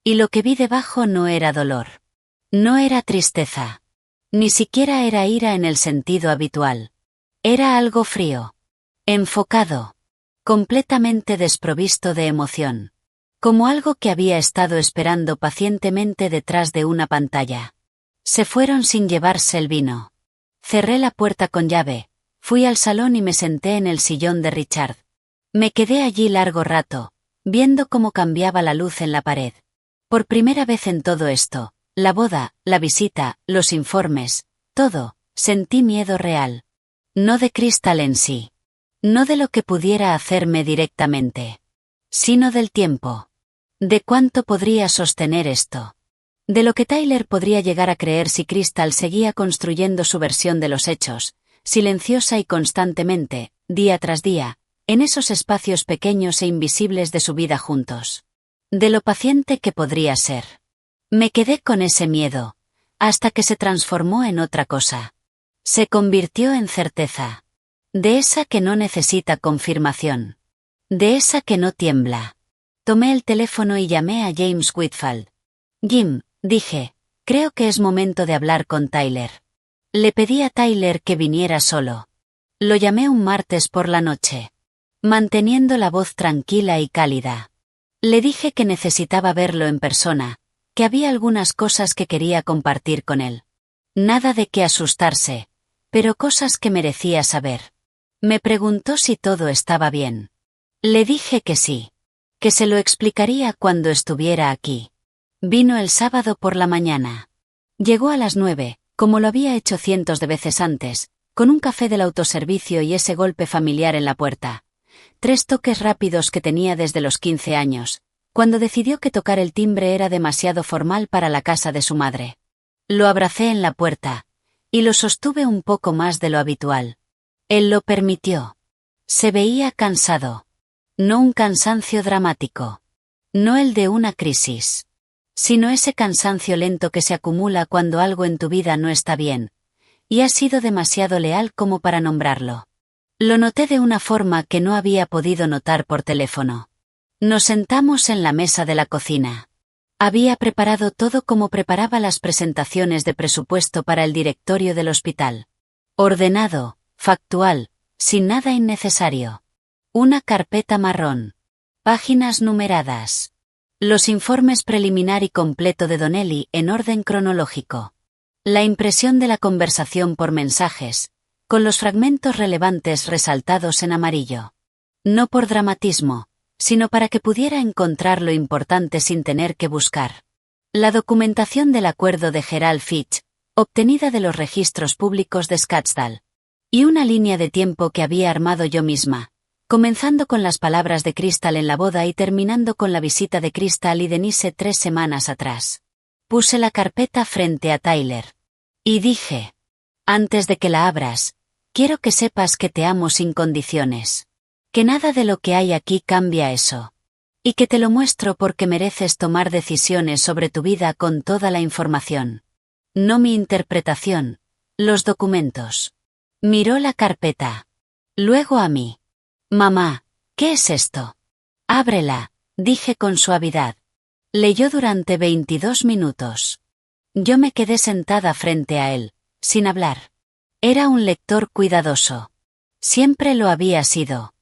Y lo que vi debajo no era dolor. No era tristeza. Ni siquiera era ira en el sentido habitual. Era algo frío. Enfocado. Completamente desprovisto de emoción. Como algo que había estado esperando pacientemente detrás de una pantalla. Se fueron sin llevarse el vino. Cerré la puerta con llave, fui al salón y me senté en el sillón de Richard. Me quedé allí largo rato, viendo cómo cambiaba la luz en la pared. Por primera vez en todo esto, la boda, la visita, los informes, todo, sentí miedo real. No de Crystal en sí. No de lo que pudiera hacerme directamente. Sino del tiempo. De cuánto podría sostener esto. De lo que Tyler podría llegar a creer si Crystal seguía construyendo su versión de los hechos, silenciosa y constantemente, día tras día, en esos espacios pequeños e invisibles de su vida juntos. De lo paciente que podría ser. Me quedé con ese miedo, hasta que se transformó en otra cosa. Se convirtió en certeza. De esa que no necesita confirmación. De esa que no tiembla. Tomé el teléfono y llamé a James Whitfield. Jim, dije, creo que es momento de hablar con Tyler. Le pedí a Tyler que viniera solo. Lo llamé un martes por la noche. Manteniendo la voz tranquila y cálida. Le dije que necesitaba verlo en persona, que había algunas cosas que quería compartir con él. Nada de qué asustarse, pero cosas que merecía saber. Me preguntó si todo estaba bien. Le dije que sí. Que se lo explicaría cuando estuviera aquí. Vino el sábado por la mañana. Llegó a las 9, como lo había hecho cientos de veces antes, con un café del autoservicio y ese golpe familiar en la puerta. 3 toques rápidos que tenía desde los 15 años, cuando decidió que tocar el timbre era demasiado formal para la casa de su madre. Lo abracé en la puerta, y lo sostuve un poco más de lo habitual. Él lo permitió. Se veía cansado. No un cansancio dramático. No el de una crisis. Sino ese cansancio lento que se acumula cuando algo en tu vida no está bien, y has sido demasiado leal como para nombrarlo. Lo noté de una forma que no había podido notar por teléfono. Nos sentamos en la mesa de la cocina. Había preparado todo como preparaba las presentaciones de presupuesto para el directorio del hospital. Ordenado, factual, sin nada innecesario. Una carpeta marrón. Páginas numeradas. Los informes preliminar y completo de Donnelly en orden cronológico. La impresión de la conversación por mensajes, con los fragmentos relevantes resaltados en amarillo. No por dramatismo, sino para que pudiera encontrar lo importante sin tener que buscar. La documentación del acuerdo de Gerald Fitch, obtenida de los registros públicos de Scottsdale. Y una línea de tiempo que había armado yo misma, comenzando con las palabras de Crystal en la boda y terminando con la visita de Crystal y Denise 3 semanas atrás. Puse la carpeta frente a Tyler. Y dije: antes de que la abras, quiero que sepas que te amo sin condiciones. Que nada de lo que hay aquí cambia eso. Y que te lo muestro porque mereces tomar decisiones sobre tu vida con toda la información. No mi interpretación, los documentos. Miró la carpeta. Luego a mí. Mamá, ¿qué es esto? Ábrela, dije con suavidad. Leyó durante 22 minutos. Yo me quedé sentada frente a él, sin hablar. Era un lector cuidadoso. Siempre lo había sido.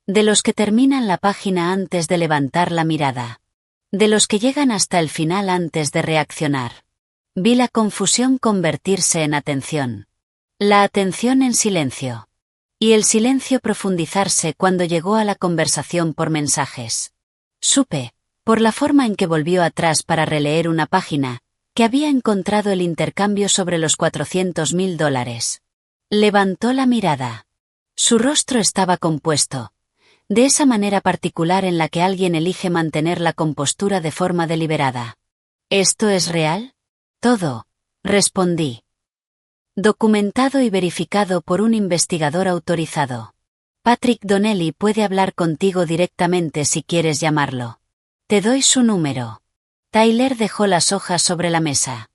De los que terminan la página antes de levantar la mirada. De los que llegan hasta el final antes de reaccionar. Vi la confusión convertirse en atención. La atención en silencio. Y el silencio profundizarse cuando llegó a la conversación por mensajes. Supe, por la forma en que volvió atrás para releer una página, que había encontrado el intercambio sobre los $400,000. Levantó la mirada. Su rostro estaba compuesto. De esa manera particular en la que alguien elige mantener la compostura de forma deliberada. ¿Esto es real? Todo, respondí. Documentado y verificado por un investigador autorizado. Patrick Donnelly puede hablar contigo directamente si quieres llamarlo. Te doy su número. Tyler dejó las hojas sobre la mesa.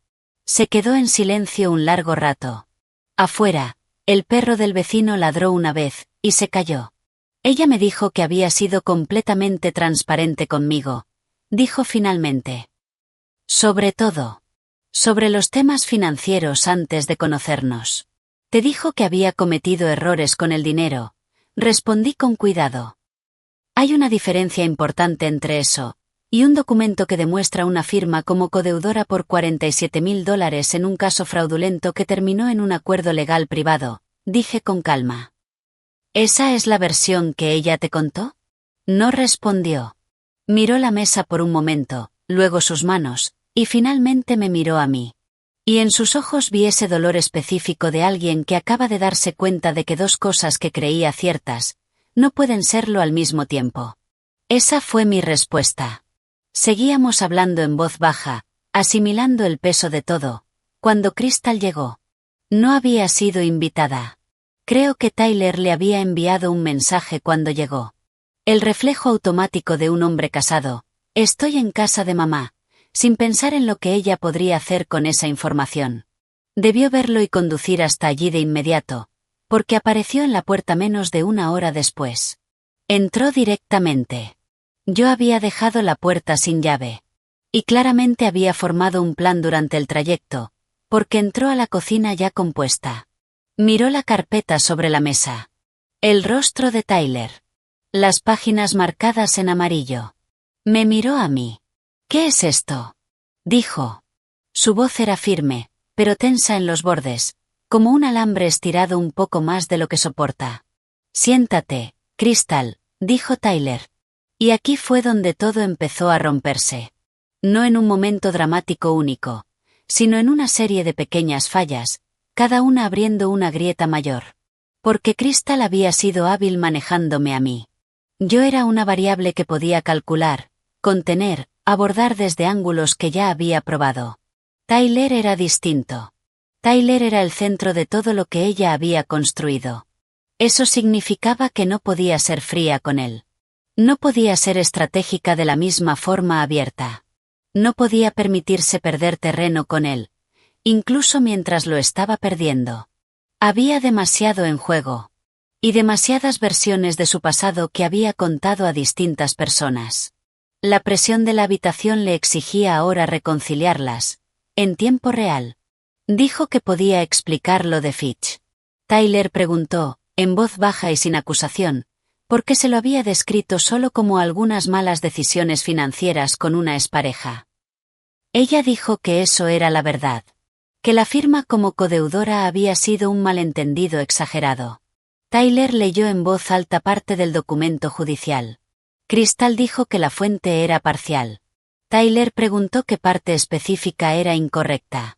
Se quedó en silencio un largo rato. Afuera, el perro del vecino ladró una vez, y se calló. Ella me dijo que había sido completamente transparente conmigo, dijo finalmente. Sobre todo. Sobre los temas financieros antes de conocernos. Te dijo que había cometido errores con el dinero, respondí con cuidado. Hay una diferencia importante entre eso, y un documento que demuestra una firma como codeudora por $47,000 en un caso fraudulento que terminó en un acuerdo legal privado, dije con calma. ¿Esa es la versión que ella te contó? No respondió. Miró la mesa por un momento, luego sus manos, y finalmente me miró a mí. Y en sus ojos vi ese dolor específico de alguien que acaba de darse cuenta de que dos cosas que creía ciertas, no pueden serlo al mismo tiempo. Esa fue mi respuesta. Seguíamos hablando en voz baja, asimilando el peso de todo, cuando Crystal llegó. No había sido invitada. Creo que Tyler le había enviado un mensaje cuando llegó. El reflejo automático de un hombre casado. Estoy en casa de mamá, sin pensar en lo que ella podría hacer con esa información. Debió verlo y conducir hasta allí de inmediato, porque apareció en la puerta menos de una hora después. Entró directamente. Yo había dejado la puerta sin llave. Y claramente había formado un plan durante el trayecto, porque entró a la cocina ya compuesta. Miró la carpeta sobre la mesa. El rostro de Tyler. Las páginas marcadas en amarillo. Me miró a mí. ¿Qué es esto? Dijo. Su voz era firme, pero tensa en los bordes, como un alambre estirado un poco más de lo que soporta. Siéntate, Crystal, dijo Tyler. Y aquí fue donde todo empezó a romperse. No en un momento dramático único, sino en una serie de pequeñas fallas, cada una abriendo una grieta mayor. Porque Crystal había sido hábil manejándome a mí. Yo era una variable que podía calcular, contener, abordar desde ángulos que ya había probado. Tyler era distinto. Tyler era el centro de todo lo que ella había construido. Eso significaba que no podía ser fría con él. No podía ser estratégica de la misma forma abierta. No podía permitirse perder terreno con él, incluso mientras lo estaba perdiendo. Había demasiado en juego. Y demasiadas versiones de su pasado que había contado a distintas personas. La presión de la habitación le exigía ahora reconciliarlas, en tiempo real. Dijo que podía explicar lo de Fitch. Tyler preguntó, en voz baja y sin acusación, porque se lo había descrito solo como algunas malas decisiones financieras con una expareja. Ella dijo que eso era la verdad, que la firma como codeudora había sido un malentendido exagerado. Tyler leyó en voz alta parte del documento judicial. Crystal dijo que la fuente era parcial. Tyler preguntó qué parte específica era incorrecta.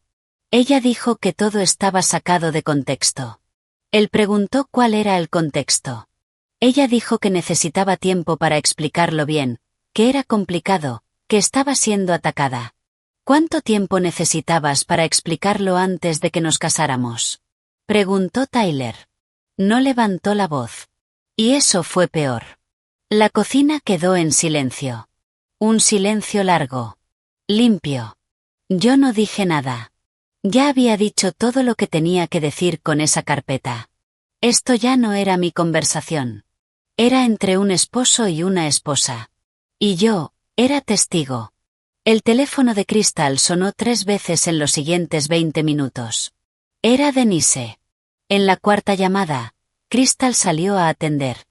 Ella dijo que todo estaba sacado de contexto. Él preguntó cuál era el contexto. Ella dijo que necesitaba tiempo para explicarlo bien, que era complicado, que estaba siendo atacada. ¿Cuánto tiempo necesitabas para explicarlo antes de que nos casáramos? Preguntó Tyler. No levantó la voz. Y eso fue peor. La cocina quedó en silencio. Un silencio largo. Limpio. Yo no dije nada. Ya había dicho todo lo que tenía que decir con esa carpeta. Esto ya no era mi conversación. Era entre un esposo y una esposa. Y yo, era testigo. El teléfono de Crystal sonó 3 veces en los siguientes 20 minutos. Era Denise. En la cuarta llamada, Crystal salió a atender.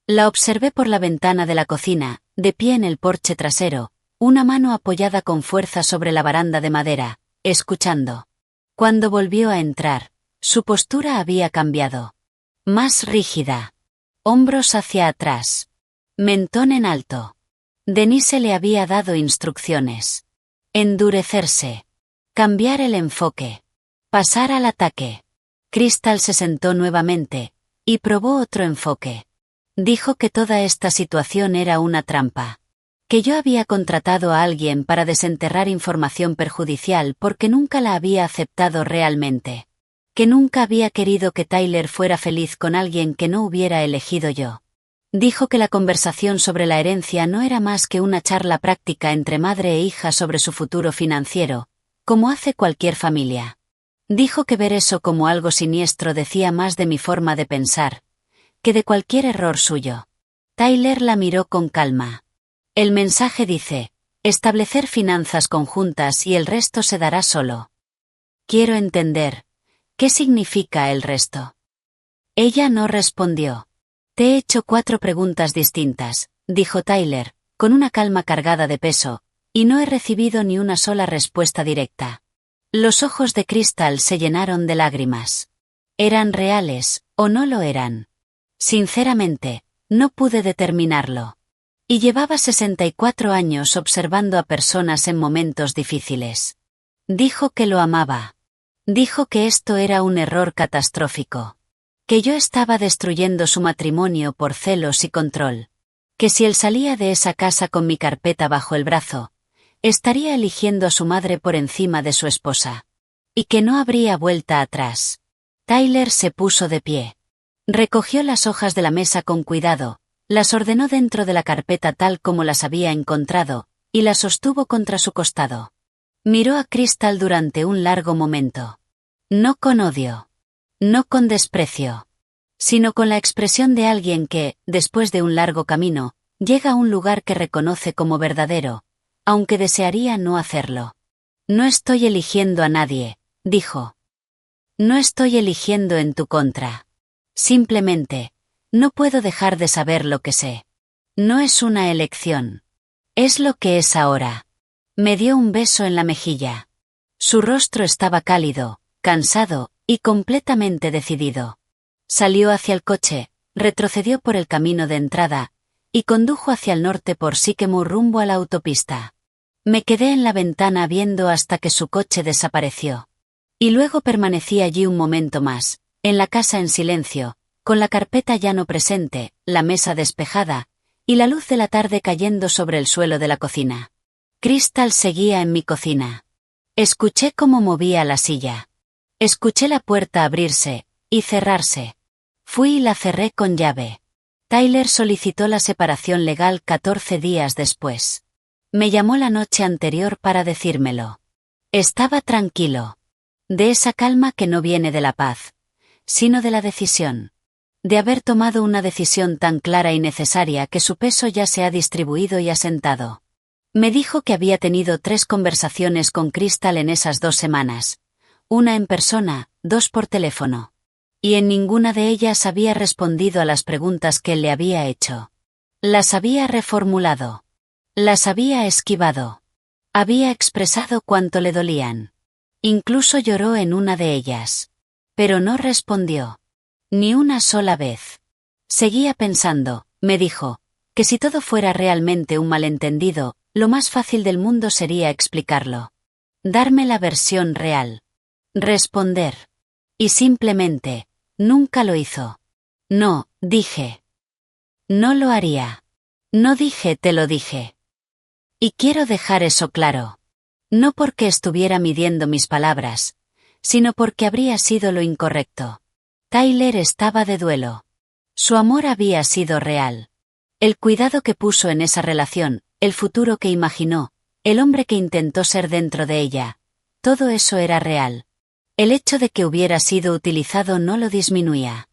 La observé por la ventana de la cocina, de pie en el porche trasero, una mano apoyada con fuerza sobre la baranda de madera, escuchando. Cuando volvió a entrar, su postura había cambiado. Más rígida. Hombros hacia atrás. Mentón en alto. Denise le había dado instrucciones. Endurecerse. Cambiar el enfoque. Pasar al ataque. Crystal se sentó nuevamente, y probó otro enfoque. Dijo que toda esta situación era una trampa. Que yo había contratado a alguien para desenterrar información perjudicial porque nunca la había aceptado realmente. Que nunca había querido que Tyler fuera feliz con alguien que no hubiera elegido yo. Dijo que la conversación sobre la herencia no era más que una charla práctica entre madre e hija sobre su futuro financiero, como hace cualquier familia. Dijo que ver eso como algo siniestro decía más de mi forma de pensar, que de cualquier error suyo. Tyler la miró con calma. El mensaje dice, establecer finanzas conjuntas y el resto se dará solo. Quiero entender, ¿qué significa el resto? Ella no respondió. Te he hecho 4 preguntas distintas, dijo Tyler, con una calma cargada de peso, y no he recibido ni una sola respuesta directa. Los ojos de Crystal se llenaron de lágrimas. ¿Eran reales, o no lo eran? Sinceramente, no pude determinarlo. Y llevaba 64 años observando a personas en momentos difíciles. Dijo que lo amaba. Dijo que esto era un error catastrófico. Que yo estaba destruyendo su matrimonio por celos y control. Que si él salía de esa casa con mi carpeta bajo el brazo, estaría eligiendo a su madre por encima de su esposa. Y que no habría vuelta atrás. Tyler se puso de pie. Recogió las hojas de la mesa con cuidado, las ordenó dentro de la carpeta tal como las había encontrado, y las sostuvo contra su costado. Miró a Crystal durante un largo momento. No con odio. No con desprecio. Sino con la expresión de alguien que, después de un largo camino, llega a un lugar que reconoce como verdadero, aunque desearía no hacerlo. No estoy eligiendo a nadie, dijo. No estoy eligiendo en tu contra. Simplemente, no puedo dejar de saber lo que sé. No es una elección. Es lo que es ahora. Me dio un beso en la mejilla. Su rostro estaba cálido, cansado, y completamente decidido. Salió hacia el coche, retrocedió por el camino de entrada, y condujo hacia el norte por Sycamore rumbo a la autopista. Me quedé en la ventana viendo hasta que su coche desapareció. Y luego permanecí allí un momento más, en la casa en silencio, con la carpeta ya no presente, la mesa despejada, y la luz de la tarde cayendo sobre el suelo de la cocina. Crystal seguía en mi cocina. Escuché cómo movía la silla. Escuché la puerta abrirse y cerrarse. Fui y la cerré con llave. Tyler solicitó la separación legal 14 días después. Me llamó la noche anterior para decírmelo. Estaba tranquilo. De esa calma que no viene de la paz, sino de la decisión. De haber tomado una decisión tan clara y necesaria que su peso ya se ha distribuido y asentado. Me dijo que había tenido 3 conversaciones con Crystal en esas 2 semanas. Una en persona, 2 por teléfono. Y en ninguna de ellas había respondido a las preguntas que él le había hecho. Las había reformulado. Las había esquivado. Había expresado cuánto le dolían. Incluso lloró en una de ellas. Pero no respondió. Ni una sola vez. Seguía pensando, me dijo, que si todo fuera realmente un malentendido, lo más fácil del mundo sería explicarlo. Darme la versión real. Responder. Y simplemente, nunca lo hizo. No, dije. No lo haría. No dije, te lo dije. Y quiero dejar eso claro. No porque estuviera midiendo mis palabras, sino porque habría sido lo incorrecto. Tyler estaba de duelo. Su amor había sido real. El cuidado que puso en esa relación, el futuro que imaginó, el hombre que intentó ser dentro de ella, todo eso era real. El hecho de que hubiera sido utilizado no lo disminuía.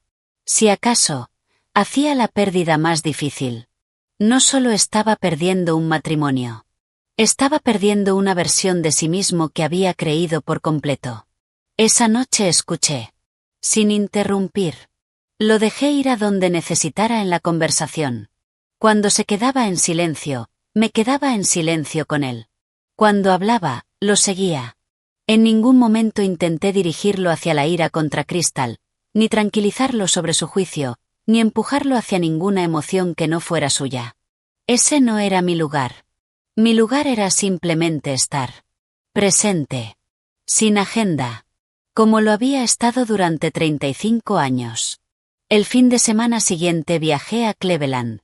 Si acaso, hacía la pérdida más difícil. No solo estaba perdiendo un matrimonio. Estaba perdiendo una versión de sí mismo que había creído por completo. Esa noche escuché. Sin interrumpir. Lo dejé ir a donde necesitara en la conversación. Cuando se quedaba en silencio, me quedaba en silencio con él. Cuando hablaba, lo seguía. En ningún momento intenté dirigirlo hacia la ira contra Crystal, ni tranquilizarlo sobre su juicio, ni empujarlo hacia ninguna emoción que no fuera suya. Ese no era mi lugar. Mi lugar era simplemente estar. Presente. Sin agenda. Como lo había estado durante 35 años. El fin de semana siguiente viajé a Cleveland.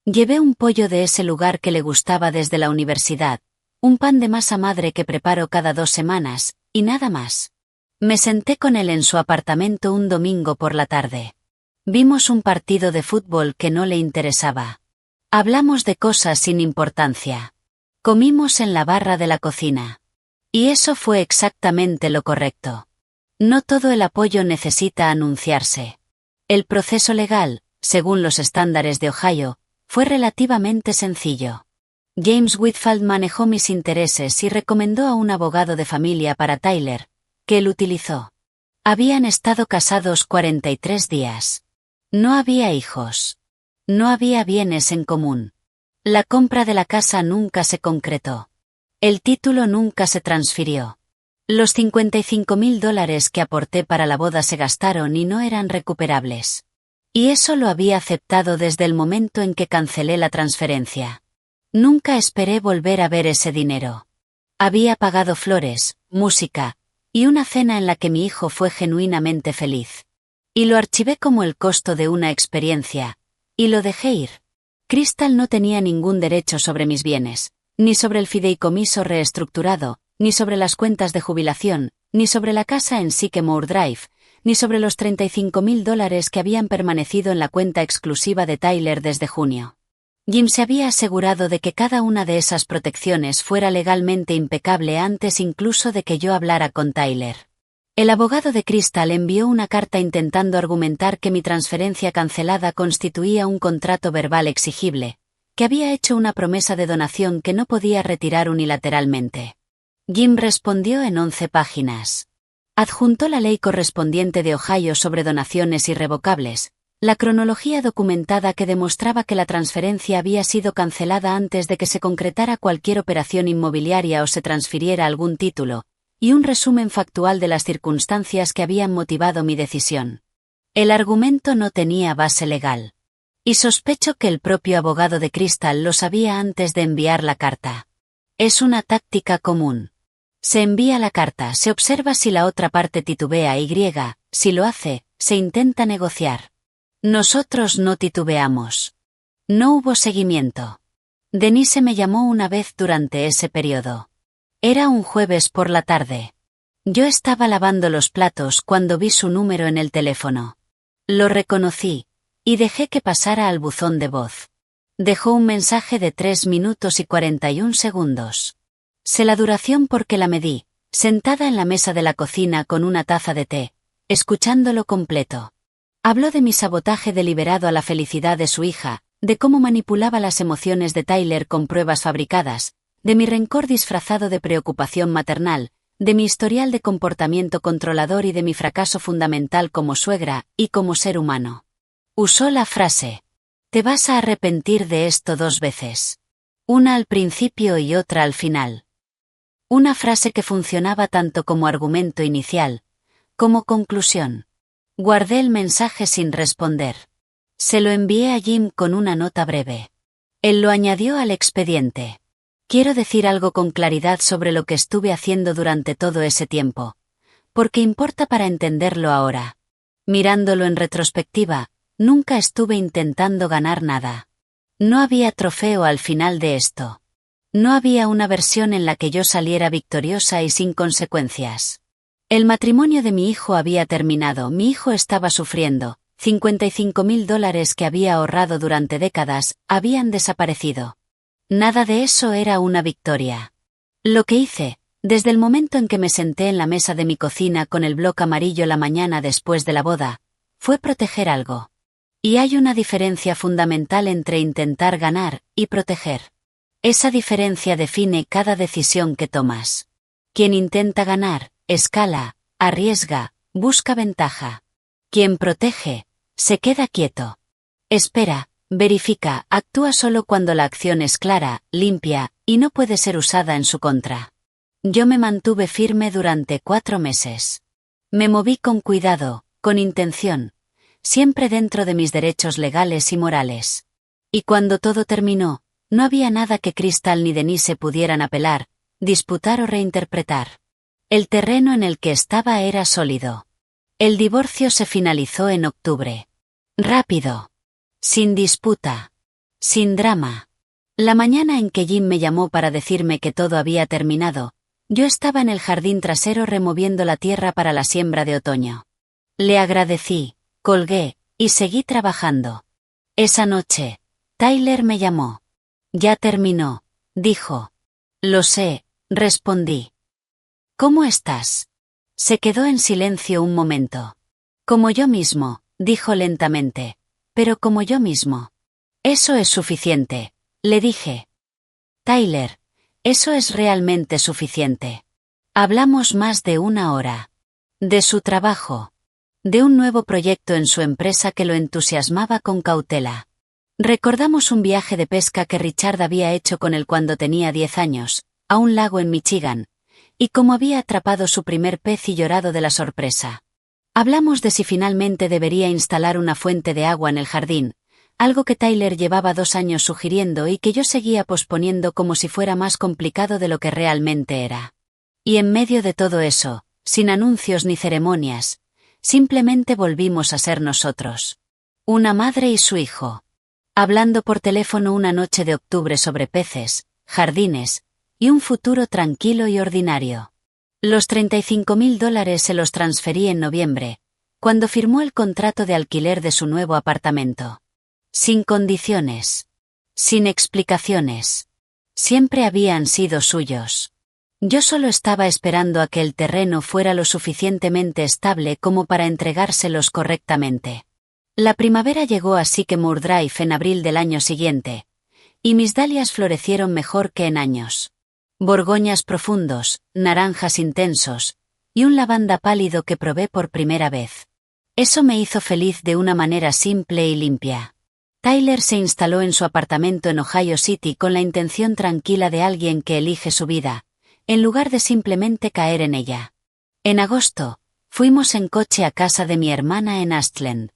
Llevé un pollo de ese lugar que le gustaba desde la universidad, un pan de masa madre que preparo cada 2 semanas, y nada más. Me senté con él en su apartamento un domingo por la tarde. Vimos un partido de fútbol que no le interesaba. Hablamos de cosas sin importancia. Comimos en la barra de la cocina. Y eso fue exactamente lo correcto. No todo el apoyo necesita anunciarse. El proceso legal, según los estándares de Ohio, fue relativamente sencillo. James Whitfield manejó mis intereses y recomendó a un abogado de familia para Tyler, que él utilizó. Habían estado casados 43 días. No había hijos. No había bienes en común. La compra de la casa nunca se concretó. El título nunca se transfirió. Los $55,000 que aporté para la boda se gastaron y no eran recuperables. Y eso lo había aceptado desde el momento en que cancelé la transferencia. Nunca esperé volver a ver ese dinero. Había pagado flores, música, y una cena en la que mi hijo fue genuinamente feliz. Y lo archivé como el costo de una experiencia, y lo dejé ir. Crystal no tenía ningún derecho sobre mis bienes, ni sobre el fideicomiso reestructurado, ni sobre las cuentas de jubilación, ni sobre la casa en Sycamore Drive, ni sobre los $35,000 que habían permanecido en la cuenta exclusiva de Tyler desde junio. Jim se había asegurado de que cada una de esas protecciones fuera legalmente impecable antes incluso de que yo hablara con Tyler. El abogado de Crystal envió una carta intentando argumentar que mi transferencia cancelada constituía un contrato verbal exigible, que había hecho una promesa de donación que no podía retirar unilateralmente. Jim respondió en 11 páginas. Adjuntó la ley correspondiente de Ohio sobre donaciones irrevocables, la cronología documentada que demostraba que la transferencia había sido cancelada antes de que se concretara cualquier operación inmobiliaria o se transfiriera algún título, y un resumen factual de las circunstancias que habían motivado mi decisión. El argumento no tenía base legal. Y sospecho que el propio abogado de Crystal lo sabía antes de enviar la carta. Es una táctica común. Se envía la carta, se observa si la otra parte titubea y, si lo hace, se intenta negociar. Nosotros no titubeamos. No hubo seguimiento. Denise me llamó una vez durante ese periodo. Era un jueves por la tarde. Yo estaba lavando los platos cuando vi su número en el teléfono. Lo reconocí, y dejé que pasara al buzón de voz. Dejó un mensaje de 3 minutos y 41 segundos. Sé la duración porque la medí, sentada en la mesa de la cocina con una taza de té, escuchándolo completo. Habló de mi sabotaje deliberado a la felicidad de su hija, de cómo manipulaba las emociones de Tyler con pruebas fabricadas, de mi rencor disfrazado de preocupación maternal, de mi historial de comportamiento controlador y de mi fracaso fundamental como suegra y como ser humano. Usó la frase: te vas a arrepentir de esto 2 veces. Una al principio y otra al final. Una frase que funcionaba tanto como argumento inicial, como conclusión. Guardé el mensaje sin responder. Se lo envié a Jim con una nota breve. Él lo añadió al expediente. Quiero decir algo con claridad sobre lo que estuve haciendo durante todo ese tiempo, porque importa para entenderlo ahora. Mirándolo en retrospectiva, nunca estuve intentando ganar nada. No había trofeo al final de esto. No había una versión en la que yo saliera victoriosa y sin consecuencias. El matrimonio de mi hijo había terminado, mi hijo estaba sufriendo, $55,000 que había ahorrado durante décadas, habían desaparecido. Nada de eso era una victoria. Lo que hice, desde el momento en que me senté en la mesa de mi cocina con el bloc amarillo la mañana después de la boda, fue proteger algo. Y hay una diferencia fundamental entre intentar ganar y proteger. Esa diferencia define cada decisión que tomas. Quien intenta ganar, escala, arriesga, busca ventaja. Quien protege, se queda quieto. Espera, verifica, actúa solo cuando la acción es clara, limpia, y no puede ser usada en su contra. Yo me mantuve firme durante 4 meses. Me moví con cuidado, con intención, siempre dentro de mis derechos legales y morales. Y cuando todo terminó, no había nada que Crystal ni Denise pudieran apelar, disputar o reinterpretar. El terreno en el que estaba era sólido. El divorcio se finalizó en octubre. Rápido. Sin disputa. Sin drama. La mañana en que Jim me llamó para decirme que todo había terminado, yo estaba en el jardín trasero removiendo la tierra para la siembra de otoño. Le agradecí, colgué, y seguí trabajando. Esa noche, Tyler me llamó. Ya terminó, dijo. Lo sé, respondí. ¿Cómo estás? Se quedó en silencio un momento. Como yo mismo, dijo lentamente. Pero como yo mismo. Eso es suficiente, le dije. Tyler, eso es realmente suficiente. Hablamos más de 1 hora. De su trabajo. De un nuevo proyecto en su empresa que lo entusiasmaba con cautela. Recordamos un viaje de pesca que Richard había hecho con él cuando tenía 10 años, a un lago en Michigan, y cómo había atrapado su primer pez y llorado de la sorpresa. Hablamos de si finalmente debería instalar una fuente de agua en el jardín, algo que Tyler llevaba 2 años sugiriendo y que yo seguía posponiendo como si fuera más complicado de lo que realmente era. Y en medio de todo eso, sin anuncios ni ceremonias, simplemente volvimos a ser nosotros. Una madre y su hijo. Hablando por teléfono una noche de octubre sobre peces, jardines, y un futuro tranquilo y ordinario. Los $35,000 se los transferí en noviembre, cuando firmó el contrato de alquiler de su nuevo apartamento. Sin condiciones. Sin explicaciones. Siempre habían sido suyos. Yo solo estaba esperando a que el terreno fuera lo suficientemente estable como para entregárselos correctamente. La primavera llegó a Sycamore Drive en abril del año siguiente, y mis dalias florecieron mejor que en años. Borgoñas profundos, naranjas intensos, y un lavanda pálido que probé por primera vez. Eso me hizo feliz de una manera simple y limpia. Tyler se instaló en su apartamento en Ohio City con la intención tranquila de alguien que elige su vida, en lugar de simplemente caer en ella. En agosto, fuimos en coche a casa de mi hermana en Ashland.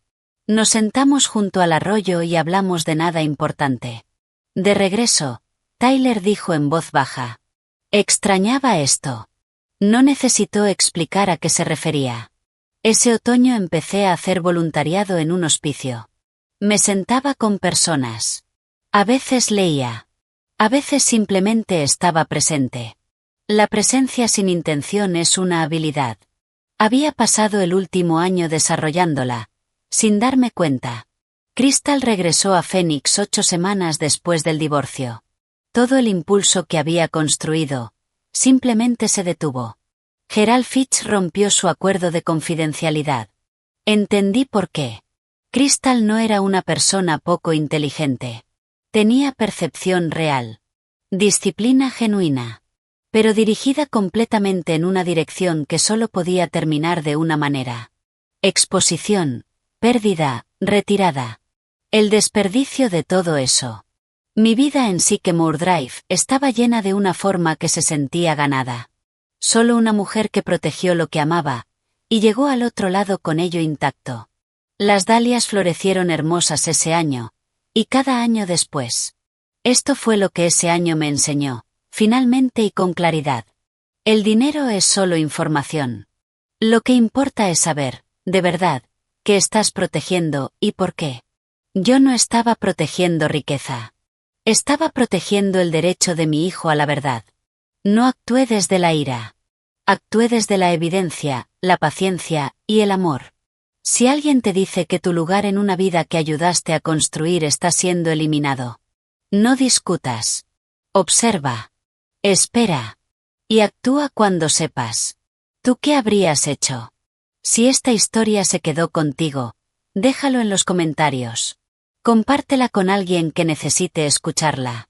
Nos sentamos junto al arroyo y hablamos de nada importante. De regreso, Tyler dijo en voz baja. Extrañaba esto. No necesitó explicar a qué se refería. Ese otoño empecé a hacer voluntariado en un hospicio. Me sentaba con personas. A veces leía. A veces simplemente estaba presente. La presencia sin intención es una habilidad. Había pasado el último año desarrollándola, sin darme cuenta. Crystal regresó a Phoenix 8 semanas después del divorcio. Todo el impulso que había construido, simplemente se detuvo. Gerald Fitch rompió su acuerdo de confidencialidad. Entendí por qué. Crystal no era una persona poco inteligente. Tenía percepción real. Disciplina genuina. pero dirigida completamente en una dirección que solo podía terminar de una manera. Exposición, pérdida, retirada. El desperdicio de todo eso. Mi vida en Sycamore Drive estaba llena de una forma que se sentía ganada. Solo una mujer que protegió lo que amaba, y llegó al otro lado con ello intacto. Las dalias florecieron hermosas ese año, y cada año después. Esto fue lo que ese año me enseñó, finalmente y con claridad. El dinero es solo información. Lo que importa es saber, de verdad, qué estás protegiendo y por qué. Yo no estaba protegiendo riqueza. Estaba protegiendo el derecho de mi hijo a la verdad. No actué desde la ira. Actué desde la evidencia, la paciencia y el amor. Si alguien te dice que tu lugar en una vida que ayudaste a construir está siendo eliminado, no discutas. Observa. Espera. Y actúa cuando sepas. ¿Tú qué habrías hecho? Si esta historia se quedó contigo, déjalo en los comentarios. Compártela con alguien que necesite escucharla.